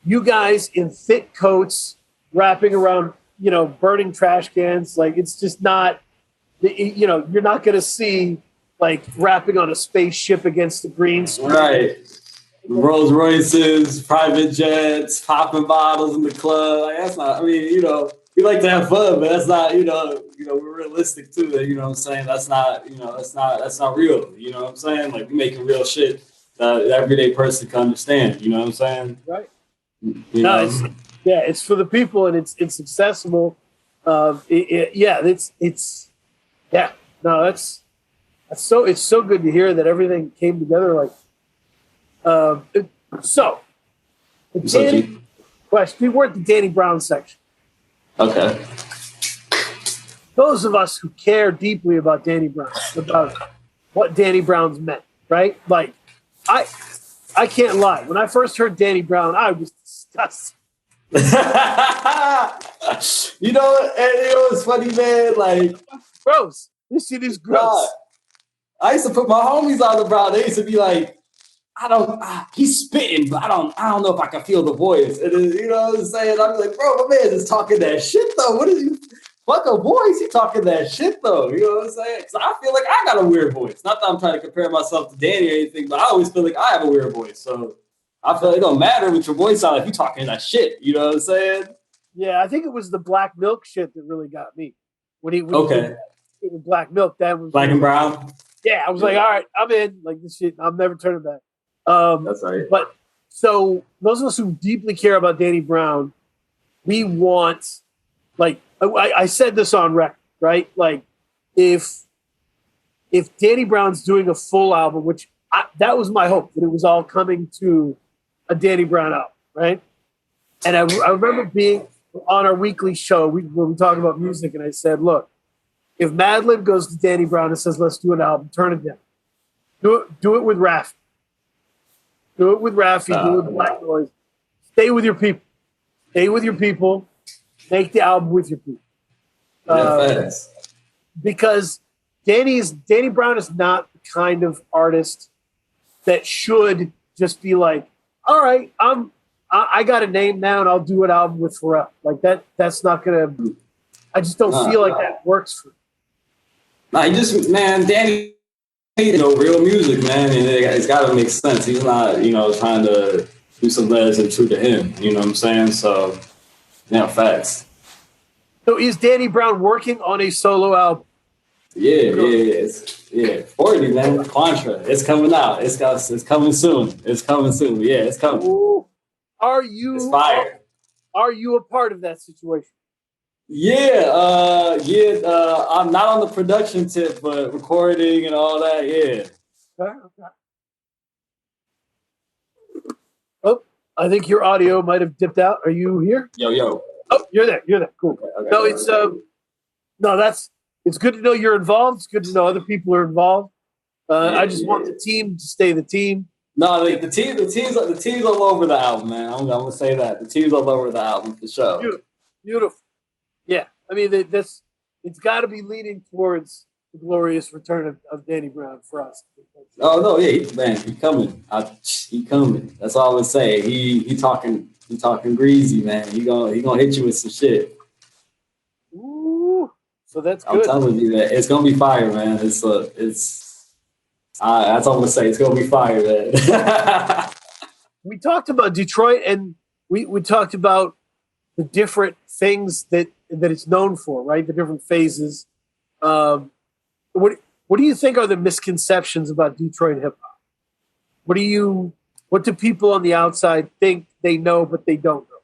you guys in thick coats, wrapping around, you know, burning trash cans. Like, it's just not, you know, you're not going to see, like, rapping on a spaceship against the green screen.
Right. Rolls Royces, private jets, popping bottles in the club. Like, that's not, I mean, you know, we like to have fun, but that's not, you know, we're realistic too. That, you know what I'm saying? That's not, you know, that's not real. You know what I'm saying? Like, we making real shit that the everyday person can understand. You know what I'm saying?
Right.
You know?
It's for the people, and it's accessible. It's so good to hear that everything came together like. So, Danny, question. We're at the Danny Brown section.
Okay.
Those of us who care deeply about Danny Brown, about what Danny Brown's meant, right? Like, I can't lie. When I first heard Danny Brown, I was disgusted.
You know, and it was funny, man. Like,
gross. This shit is gross.
I used to put my homies on the Brown. They used to be like, he's spitting, but I don't know if I can feel the voice. And you know what I'm saying? I'm like, bro, my man is talking that shit though. What is he? Fuck a voice. He talking that shit though. You know what I'm saying? So I feel like I got a weird voice. Not that I'm trying to compare myself to Danny or anything, but I always feel like I have a weird voice. So I feel like it don't matter what your voice sound like. You talking that shit. You know what I'm saying?
Yeah, I think it was the Black Milk shit that really got me. When he
Okay.
did with Black Milk, that was
Black and brown.
yeah. I was like, all right, I'm in. Like this shit, I'm never turning back.
That's right.
But so those of us who deeply care about Danny Brown, we want, like I said this on record, right? Like if Danny Brown's doing a full album, which that was my hope, that it was all coming to a Danny Brown album, right? And I remember being on our weekly show when we talk about music, and I said, look, if Madlib goes to Danny Brown and says, let's do an album, turn it down. Do it with Raphy. Do it with Raphy. Do it with Black Noise. Stay with your people. Stay with your people. Make the album with your people. Because Danny Brown is not the kind of artist that should just be like, all right, I got a name now and I'll do an album with Pharrell. Like that's not gonna. I just don't feel like that works for me.
Nah, he just, man, Danny, real music, man, and it's got to make sense. He's not, trying to do something that isn't true to him. You know what I'm saying? So, facts.
So is Danny Brown working on a solo album?
Yeah. 40, man. Contra. It's coming out. It's coming soon. It's coming soon. Yeah, it's coming.
Ooh. It's
fire.
Are you a part of that situation?
Yeah. I'm not on the production tip, but recording and all that. Yeah.
Okay. Oh, I think your audio might have dipped out. Are you here?
Yo.
Oh, you're there. Cool. Okay. No, it's good to know you're involved. It's good to know other people are involved. I just want the team to stay the team.
No, the team's all over the album, man. I'm gonna say that the team's all over the album for sure.
Beautiful. Yeah, I mean it's got to be leaning towards the glorious return of Danny Brown for us.
Oh no, yeah, he coming. He coming. That's all I'm gonna say. He talking greasy, man. He gonna hit you with some shit.
Ooh, so that's good.
I'm telling you that it's gonna be fire, man. That's all I'm gonna say. It's gonna be fire, man.
We talked about Detroit, and we talked about the different things that it's known for, right? The different phases. What do you think are the misconceptions about Detroit hip hop? What do people on the outside think they know but they don't
know?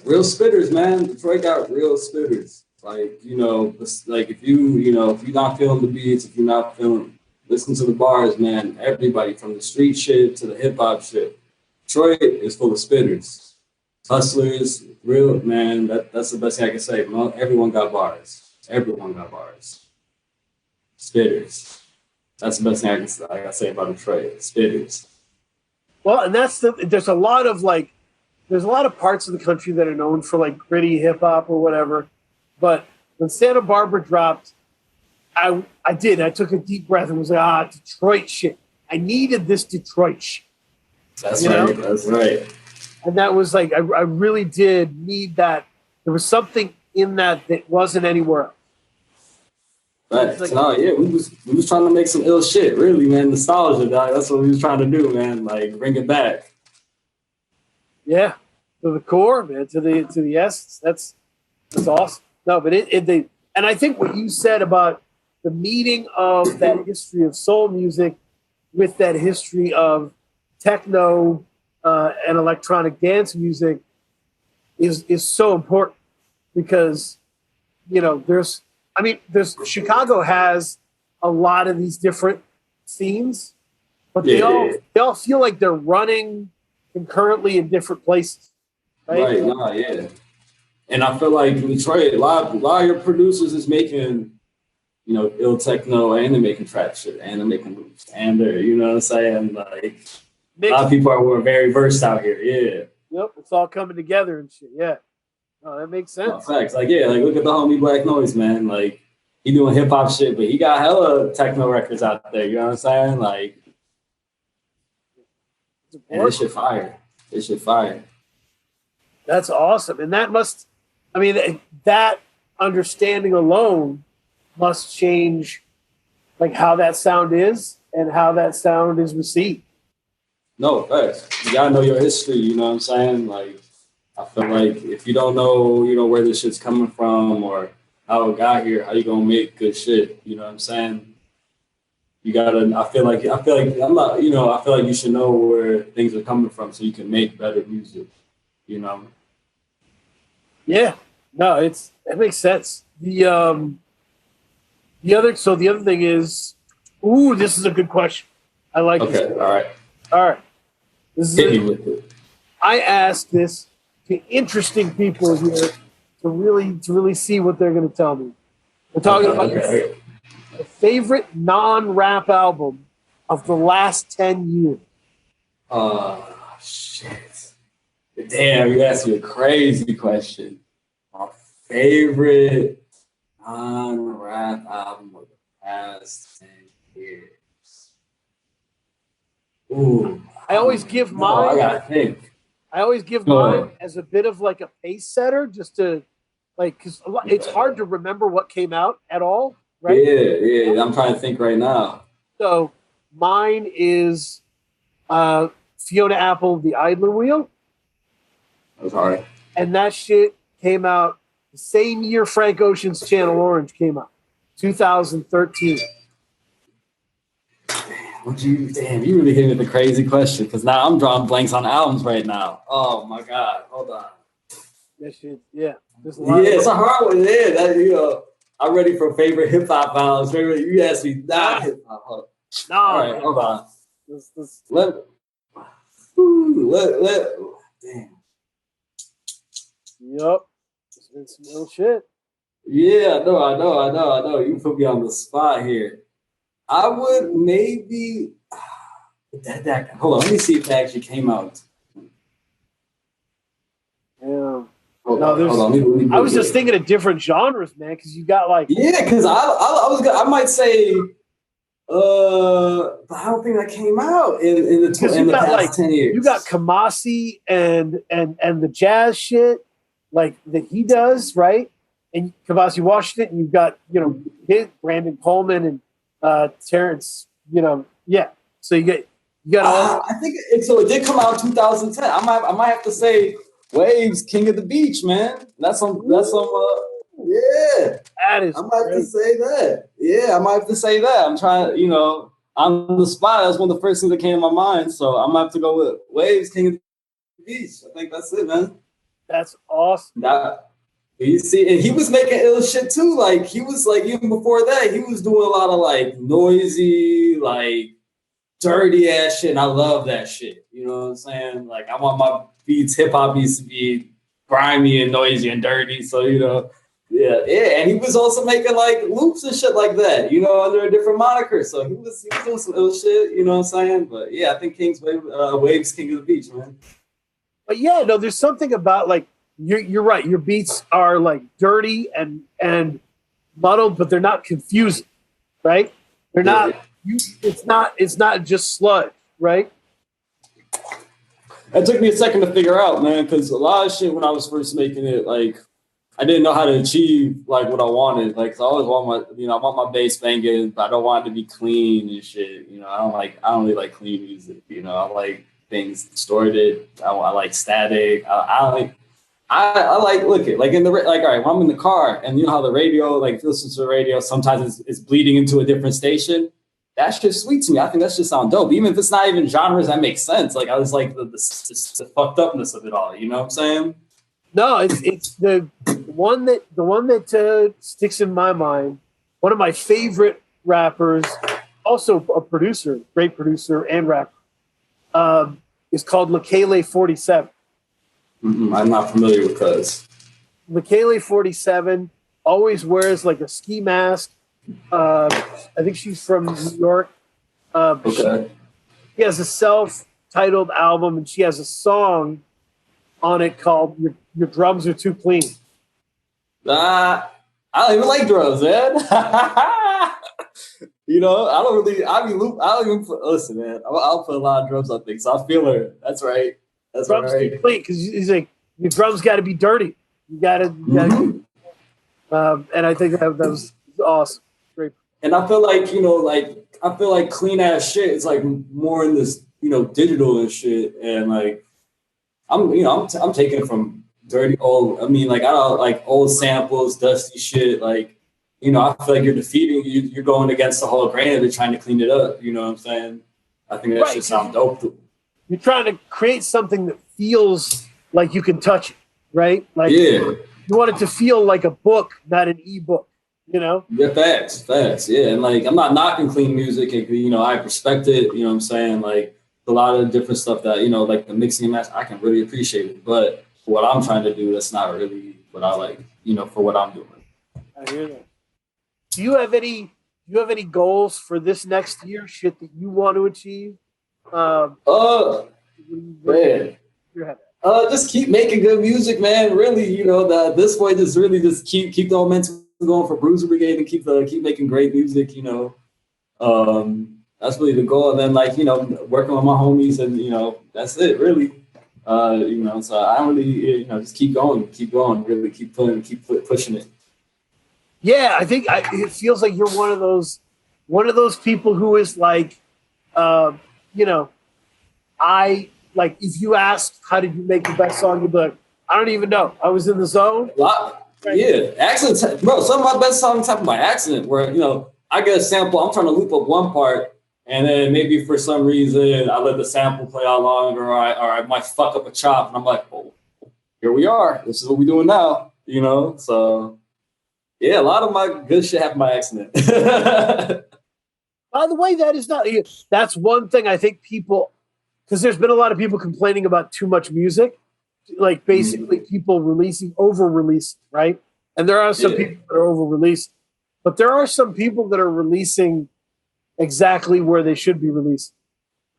Real spitters, man. Detroit got real spitters. Like, if you're not feeling the beats, if you're not listen to the bars, man. Everybody from the street shit to the hip hop shit. Detroit is full of spitters. Hustlers, real, man, that's the best thing I can say. Everyone got bars. Spitters. That's the best thing I can say about Detroit. Spitters.
Well, and there's a lot of parts of the country that are known for like gritty hip hop or whatever. But when Santa Barbara dropped, I took a deep breath and was like, Detroit shit. I needed this Detroit shit.
That's right.
And that was like, I really did need that. There was something in that wasn't anywhere else.
Right. We was trying to make some ill shit, really, man. Nostalgia, dog. That's what we was trying to do, man. Like, bring it back.
Yeah. To the core, man. To the essence. That's awesome. No, but and I think what you said about the meeting of that history of soul music with that history of techno and electronic dance music is so important because Chicago has a lot of these different scenes, but they all feel like they're running concurrently in different places. Right?
And I feel like in Detroit, a lot of your producers is making, ill techno, and they're making trap shit, and they're making moves, and they're, you know what I'm saying? Like, a lot of people are very versed out here. Yeah.
Yep, it's all coming together and shit. Yeah. Oh, that makes sense.
No, facts. Like, look at the homie Black Noise, man. Like, he doing hip hop shit, but he got hella techno records out there. You know what I'm saying? Like, and this shit fire.
That's awesome. And that understanding alone must change like how that sound is and how that sound is received.
No, facts. You gotta know your history. You know what I'm saying? Like, I feel like if you don't know, where this shit's coming from or how it got here, how you gonna make good shit? You know what I'm saying? You gotta. I feel like I'm not. I feel like you should know where things are coming from so you can make better music. You know.
Yeah, no, it makes sense. The other thing is, this is a good question. I like this.
Okay, all
right. This
Hit me
is
with it.
I asked this to interesting people here to really see what they're going to tell me. We're talking about the favorite non-rap album of the last 10 years.
Shit. Damn, you asked me a crazy question. My favorite non-rap album of the past 10 years. Ooh.
I always give mine.
I gotta think.
I always give mine as a bit of like a pace setter, just to because it's hard to remember what came out at all, right?
Yeah. I'm trying to think right now.
So mine is Fiona Apple, The Idler Wheel.
That was hard.
And that shit came out the same year Frank Ocean's Channel Orange came out, 2013.
You really hit me with a crazy question because now I'm drawing blanks on albums right now. Oh my God, hold on.
That shit, yeah.
It's a hard one. Yeah, I'm ready for favorite hip hop albums. You asked me not hip hop.
No,
all right, hold on. Damn.
Yep, it's been some real shit.
Yeah, I know. You put me on the spot here. I would maybe hold on. Let me see if that actually came out.
Yeah.
Hold on.
I was just thinking of different genres, man, because you got like
because I might say but I don't think that came out in the past 10 years.
You got Kamasi and the jazz shit like that he does, right? And Kamasi Washington, and you've got Brandon Coleman and Terrence, yeah. So you got all.
I think it did come out in 2010. I might have to say Waves, King of the Beach, man. That's some. Yeah.
That is.
I might have to say that. Yeah, I might have to say that. I'm trying. On the spot. That's one of the first things that came to my mind. So I might have to go with Waves, King of the Beach. I think that's it, man.
That's awesome.
You see, and he was making ill shit too. Like he was like even before that, he was doing a lot of like noisy, like dirty ass shit. And I love that shit. You know what I'm saying? Like I want my hip hop beats to be grimy and noisy and dirty. So yeah. And he was also making like loops and shit like that. Under a different moniker. So he was doing some ill shit. You know what I'm saying? But yeah, I think Waves, King of the Beach, man.
But yeah, no, there's something about like. You're right. Your beats are like dirty and muddled, but they're not confusing, right? They're not. It's not just sludge, right?
It took me a second to figure out, man, because a lot of shit when I was first making it, like I didn't know how to achieve like what I wanted. Like, 'cause I always want I want my bass banging, but I don't want it to be clean and shit. I don't really like clean music. I like things distorted. I like static. I look at like in the all right, when I'm in the car and how the radio, like if you listen to the radio, sometimes it's bleeding into a different station. That's just sweet to me. I think that just sound dope. Even if it's not even genres that make sense. Like I was like the fucked upness of it all. You know what I'm saying?
No, it's the one that sticks in my mind. One of my favorite rappers, also a producer, great producer and rapper, is called Lekele 47.
I'm not familiar with cuz.
Lekele 47 always wears like a ski mask. I think she's from New York.
Okay.
She has a self-titled album, and she has a song on it called "Your Drums Are Too Clean."
I don't even like drums, man. I don't even listen, man. I'll put a lot of drums on things. So I feel her. That's right. That's
drums
right.
Too clean because he's like your drums got to be dirty. You got to. And I think that was awesome. Great.
And I feel like I feel like clean ass shit is like more in this, you know, digital and shit. And like, I'm taking from dirty old, I mean, like, I don't like old samples, dusty shit. Like, you know, I feel like you're going against the whole grain of it, trying to clean it up. You know what I'm saying? I think that shit sounds dope.
You're trying to create something that feels like you can touch it, right? Like, you want it to feel like a book, not an ebook, you know?
Yeah, facts. Yeah. And like, I'm not knocking clean music. And, you know, I respect it. You know what I'm saying? Like, a lot of different stuff that, you know, like the mixing and match, I can really appreciate it. But for what I'm trying to do, that's not really what I like, you know, for what I'm doing.
I hear that. Do you have any goals for this next year? Shit that you want to achieve?
Man. Just keep making good music, man. Really, you know, this way, just really just keep the momentum going for Bruiser Brigade and keep making great music. You know, that's really the goal. And then, like, you know, working with my homies, and you know, that's it, really. You know, so I don't really, you know, just keep going, really keep pushing it.
Yeah, I think it feels like you're one of those people who is like, you know, like if you asked how did you make the best song, you'd be like, I don't even know. I was in the zone.
Yeah, accident, bro. Some of my best songs happen by accident, where you know I get a sample, I'm trying to loop up one part, and then maybe for some reason I let the sample play out longer, or I might fuck up a chop, and I'm like, oh, here we are. This is what we're doing now, you know. So yeah, a lot of my good shit happened by accident.
By the way, that's one thing I think people, because there's been a lot of people complaining about too much music, like basically people over releasing, right? And there are some people that are over released, but there are some people that are releasing exactly where they should be releasing,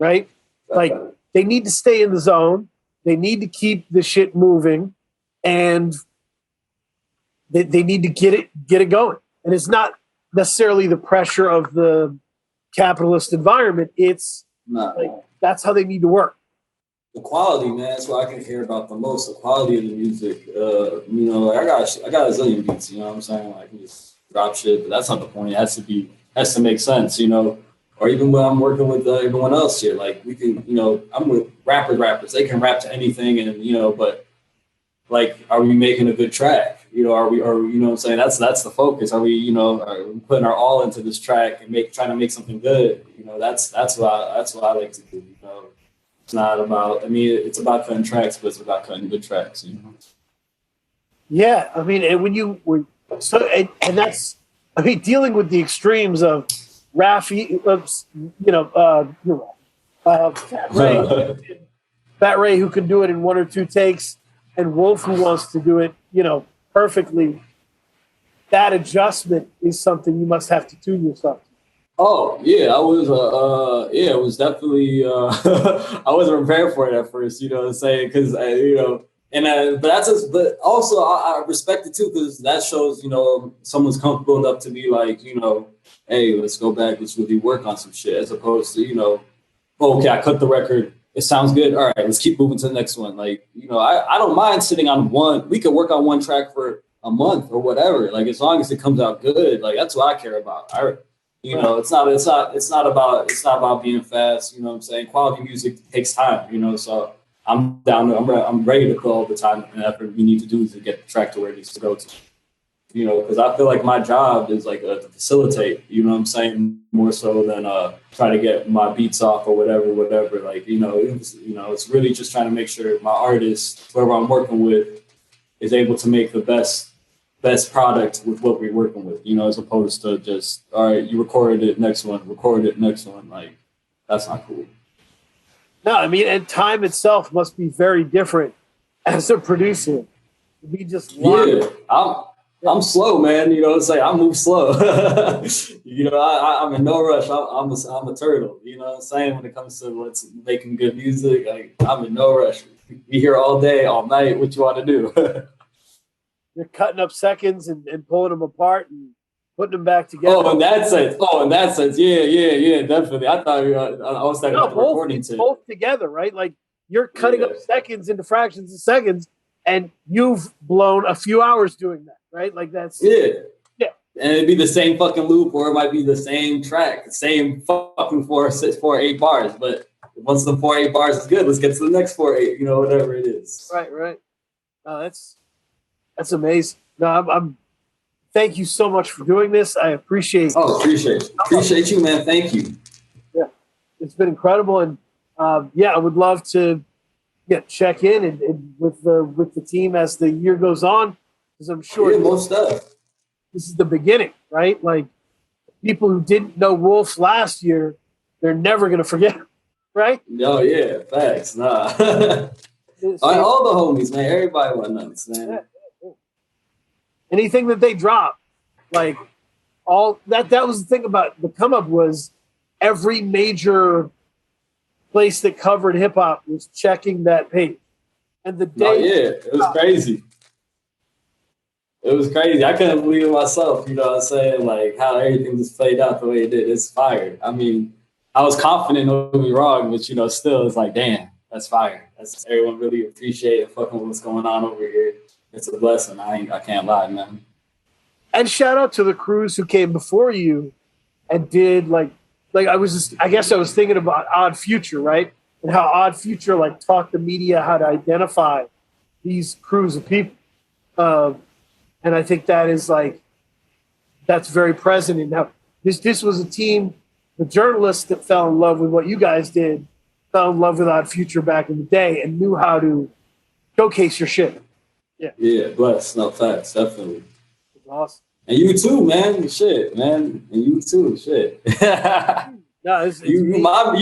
right? Like they need to stay in the zone, they need to keep the shit moving, and they need to get it going. And it's not necessarily the pressure of the capitalist environment. It's like that's how they need to work.
The quality, man, that's what I can hear about the most. The quality of the music. You know, like I got a zillion beats. You know what I'm saying? Like, I can just drop shit, but that's not the point. It has to make sense. You know, or even when I'm working with everyone else here, like we can, you know, I'm with rappers. They can rap to anything, and you know, but like, are we making a good track? You know, are we, you know what I'm saying? That's the focus. Are we, you know, are we putting our all into this track and trying to make something good? You know, that's what I like to do. You know, it's not about, I mean, it's about cutting tracks, but it's about cutting good tracks, you know?
Yeah. I mean, and that's, I mean, dealing with the extremes of Raphy, you know, Fat Ray, who can do it in one or two takes, and Wolf, who wants to do it, you know, perfectly. That adjustment is something you must have to tune yourself to.
Oh yeah, it was definitely I wasn't prepared for it at first, you know what I'm saying? Because you know, but also I respect it too, because that shows, you know, someone's comfortable enough to be like, you know, hey, let's go back, let's really work on some shit, as opposed to, you know, oh, okay, I cut the record, it sounds good, all right, let's keep moving to the next one. Like, you know, I don't mind sitting on one. We could work on one track for a month or whatever, like, as long as it comes out good. Like, that's what I care about. You know, it's not about being fast. You know what I'm saying? Quality music takes time. You know, so I'm down. I'm ready to put all the time and effort we need to do to get the track to where it needs to go to. You know, because I feel like my job is like to facilitate. You know what I'm saying? More so than try to get my beats off or whatever. Like, you know, it's really just trying to make sure my artist, whoever I'm working with, is able to make the best product with what we're working with, you know, as opposed to just, all right, you recorded it, next one. Like, that's not cool.
No, I mean, and time itself must be very different as a producer. We just
I'm slow, man. You know, it's like I move slow. You know, I'm in no rush. I'm a turtle. You know what I'm saying? When it comes to making good music, like, I'm in no rush. Be here all day, all night. What you want to do?
You're cutting up seconds and pulling them apart and putting them back together.
Oh, in that sense. Yeah, definitely. I thought I was talking about the recording too.
Both together, right? Like, you're cutting up seconds into fractions of seconds, and you've blown a few hours doing that, right? Like, that's
yeah. And it'd be the same fucking loop, or it might be the same track, same fucking 4, 8 bars. But once the 4, 8 bars is good, let's get to the next 4, 8. You know, whatever it is.
Right. No, that's amazing. No, I'm thank you so much for doing this. I appreciate.
Oh, appreciate you, man. Thank you.
Yeah, it's been incredible, and I would love to check in and with the team as the year goes on, because I'm sure
most stuff.
This is the beginning, right? Like people who didn't know Wolf last year, they're never gonna forget, right?
Oh yeah, facts. Nah. All the homies, man. Everybody went nuts, man.
Yeah. Anything that they drop, like all that was the thing about the come up was every major place that covered hip hop was checking that page. And the day
it was crazy. It was crazy. I couldn't believe it myself, you know what I'm saying? Like how everything just played out the way it did. It's fire. I mean, I was confident, don't get me wrong, but you know, still it's like, damn, that's fire. That's everyone really appreciate fucking what's going on over here. It's a blessing. I can't lie, man.
And shout out to the crews who came before you and did like I guess I was thinking about Odd Future, right? And how Odd Future like taught the media how to identify these crews of people. And I think that is that's very present in how this was a team, the journalists that fell in love with what you guys did, fell in love with Odd Future back in the day and knew how to showcase your shit. Yeah. Yeah,
bless. No, facts, definitely.
It's awesome.
And you too, man. Shit, man. And you too, shit.
No, it's
you're my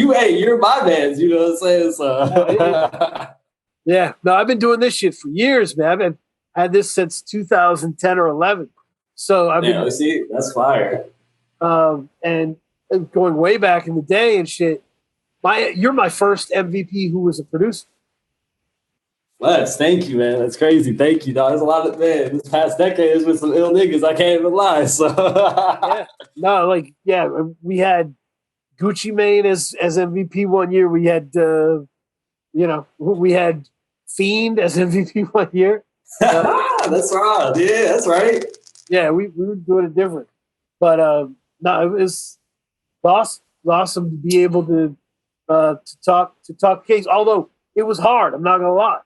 man. You know what I'm saying? So.
Yeah. No, I've been doing this shit for years, man. I've had this since 2010 or 11. So I've been.
See, that's fire.
And going way back in the day and shit. You're my first MVP who was a producer.
Bless, thank you, man. That's crazy. Thank you, dog. There's a lot of this past decade has been some ill niggas. I can't even lie. So
we had Gucci Mane as MVP one year. We had we had Fiend as MVP one year.
That's right. Yeah, that's right.
Yeah, we were doing it different. But it was awesome. It was awesome to be able to talk case. Although it was hard, I'm not gonna lie.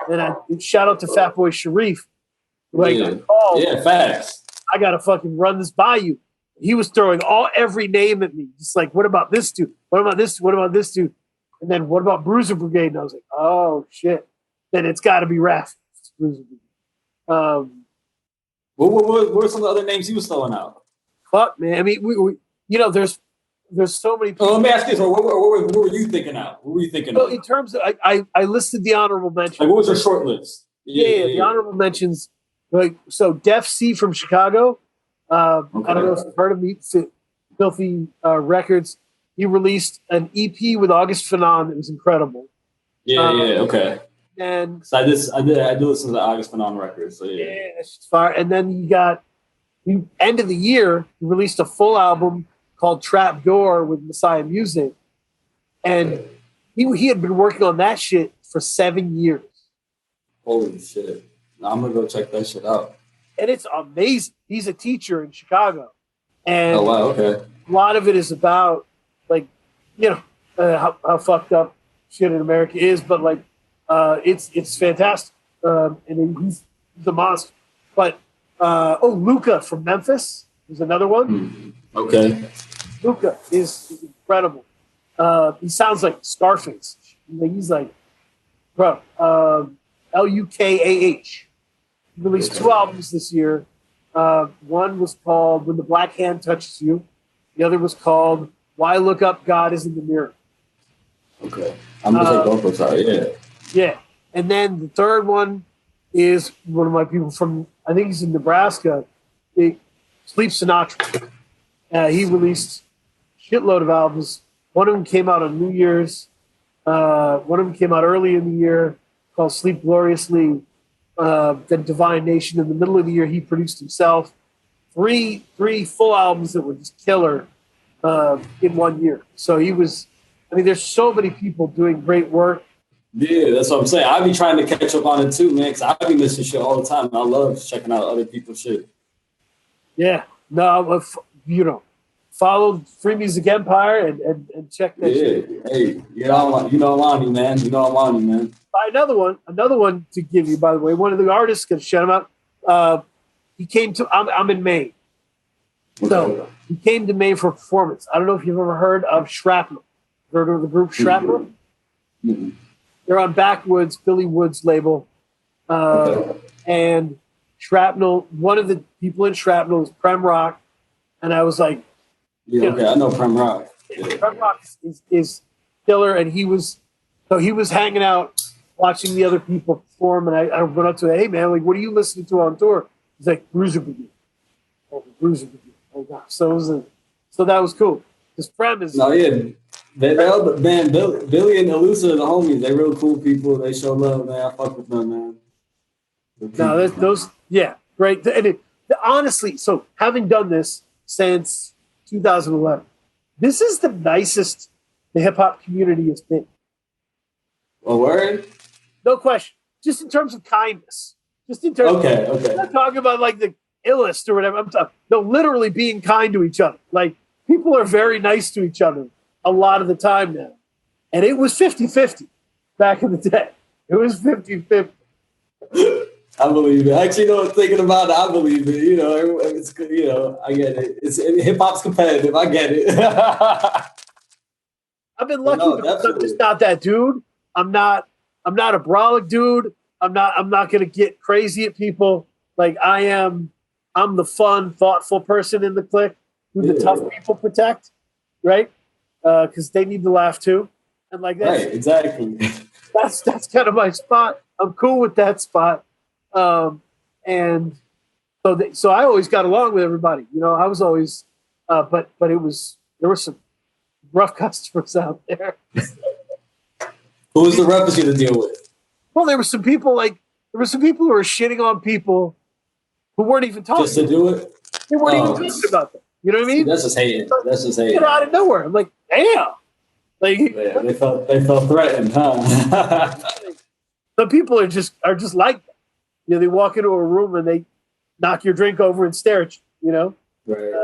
And shout out to Fatboy Sharif.
Facts.
I gotta fucking run this by you. He was throwing every name at me. Just like, what about this dude? What about this? What about this dude? And then what about Bruiser Brigade? And I was like, oh shit. Then it's gotta be Raphy. Bruiser Brigade.
What were some of the other names he was throwing out?
Fuck, man. I mean, we there's so many people.
Let me ask you this. What were you thinking out? What were you thinking of?
In terms of, I listed the honorable mentions.
Like, what was your short list?
Yeah, the honorable mentions. So Def C from Chicago. I don't know if you've heard of me. Filthy Records. He released an EP with August Fanon that was incredible.
Okay.
And
so I do listen to the August Fanon records. So
it's fire. And then you got the end of the year. He released a full album called Trap Door with Messiah Music. And he had been working on that shit for 7 years.
Holy shit. Now I'm going to go check that shit out.
And it's amazing. He's a teacher in Chicago. And
oh, wow, okay.
A lot of it is about, how fucked up shit in America is. But, it's fantastic. And he's a monster. But, Luca from Memphis is another one.
Okay.
Luca is incredible. He sounds like Scarface. He's like, bro, Lukah. He released 2 albums this year. One was called When the Black Hand Touches You. The other was called Why Look Up, God is in the Mirror.
Okay. I'm going to take both those out, yeah.
Yeah. And then the third one is one of my people from, I think he's in Nebraska, Sleep Sinatra. He released a shitload of albums. One of them came out on New Year's. One of them came out early in the year called Sleep Gloriously. Then Divine Nation. In the middle of the year, he produced himself. Three full albums that were just killer in 1 year. So there's so many people doing great work.
Yeah, that's what I'm saying. I be trying to catch up on it too, man, because I be missing shit all the time. I love checking out other people's shit.
Yeah. No, follow Free Music Empire and check that shit.
Hey, I'm on you, man. I'm on you, man.
Another one to give you, by the way. One of the artists, gonna shout him out. He came to. I'm in Maine, so he came to Maine for a performance. I don't know if you've ever heard of Shrapnel. Heard of the group Shrapnel?
Mm-hmm.
They're on Backwoods, Billy Wood's label, and Shrapnel. One of the people in Shrapnel is Prem Rock, and I was like,
I know Prem Rock.
Prem Rock is killer, and he was hanging out, watching the other people perform, and I went up to him, hey man, like, what are you listening to on tour? He's like, Bruiser Brigade. Oh, Bruiser Brigade. Oh gosh, so that was cool. Because Prem is
man, Billy and Elusa are the homies. They're real cool people. They show love, man. I fuck with them, man.
Great. And honestly, so having done this since 2011, this is the nicest the hip hop community has been.
A word?
No question. Just in terms of kindness. Just in terms
of,
I'm not talking about like the illest or whatever. I'm talking, literally being kind to each other. Like, people are very nice to each other a lot of the time now. And it was 50-50 back in the day. It was 50-50.
I believe it. Actually, thinking about it, I believe it. It's good. I get it. Hip hop's competitive. I get it.
I've been lucky because I'm just not that dude. I'm not a brolic dude. I'm not gonna get crazy at people. Like, I'm the fun, thoughtful person in the clique who the tough people protect, right? Because they need to laugh too. And like that.
Right, exactly.
That's kind of my spot. I'm cool with that spot. And so I always got along with everybody. I was always, but there were some rough customers out there.
Who was the roughest you to deal with?
Well, there were some people who were shitting on people who weren't even talking.
Just to do it?
They weren't even talking about them. You know what I mean?
That's just hating.
Get out of nowhere. I'm like, damn. Like,
they felt threatened, huh?
Some people are just like that. They walk into a room and they knock your drink over and stare at you.
Right.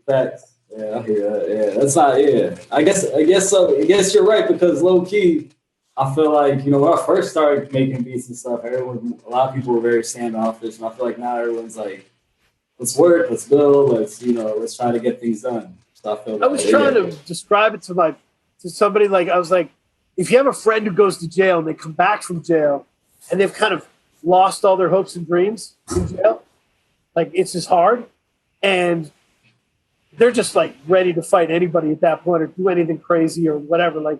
Facts. Yeah, I hear that. Yeah, that's not. Yeah, I guess so. I guess you're right, because low key, I feel like when I first started making beats and stuff, a lot of people were very standoffish, and I feel like now everyone's like, let's work, let's build, let's try to get things done. So I
was trying to describe it to somebody, like, I was like, if you have a friend who goes to jail and they come back from jail and they've kind of lost all their hopes and dreams in jail, like, it's just hard, and they're just like ready to fight anybody at that point or do anything crazy or whatever. Like,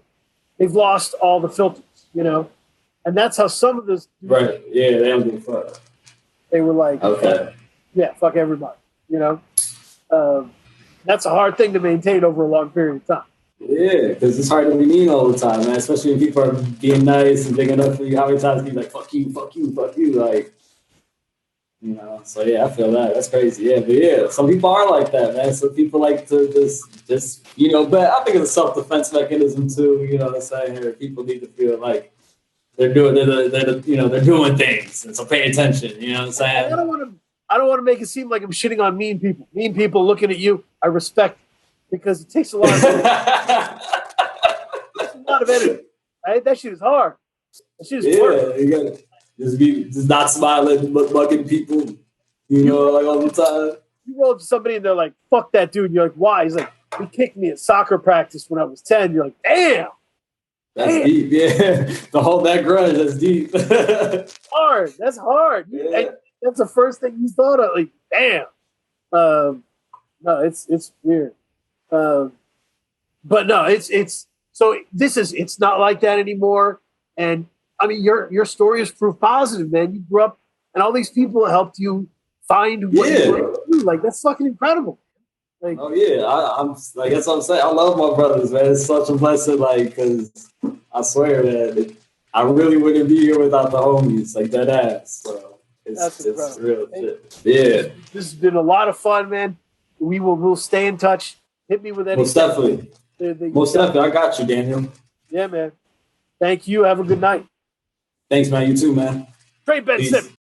they've lost all the filters, and that's how some of this.
Right. Yeah, they don't give a fuck.
They were like,
okay,
yeah, fuck everybody. That's a hard thing to maintain over a long period of time.
Yeah, because it's hard to be mean all the time, man. Especially when people are being nice and big enough for you. How many times can you be like, fuck you, fuck you, fuck you? Like, So yeah, I feel that. That's crazy. Yeah, but yeah, some people are like that, man. Some people like to just but I think it's a self-defense mechanism too. You know what I'm saying? Here, people need to feel like they're doing things, and so pay attention. You know what I'm saying?
I don't want to make it seem like I'm shitting on mean people. Mean people looking at you, I respect, because it takes a lot of energy. Right? That shit is hard. That shit is hard.
You gotta just not smiling, but bugging people, like all the time.
You roll up to somebody and they're like, fuck that dude. You're like, why? He's like, he kicked me at soccer practice when I was 10. You're like, damn.
That's deep, yeah. To hold that grudge, that's deep.
Hard. That's hard.
Yeah.
That's the first thing you thought of. Like, damn. No, it's weird. But no, it's so it's not like that anymore. And I mean, your story is proof positive, man. You grew up, and all these people helped you find what you want to do. Like, that's fucking incredible. Like,
oh yeah, I'm like, that's what I'm saying. I love my brothers, man. It's such a blessing, like, because I swear that I really wouldn't be here without the homies, like, that ass. So it's real shit. Yeah,
this has been a lot of fun, man. We'll stay in touch. Hit me with anything.
Most definitely. Most definitely. I got you, Daniel.
Yeah, man. Thank you. Have a good night.
Thanks, man. You too, man.
Trey Ben Simmons.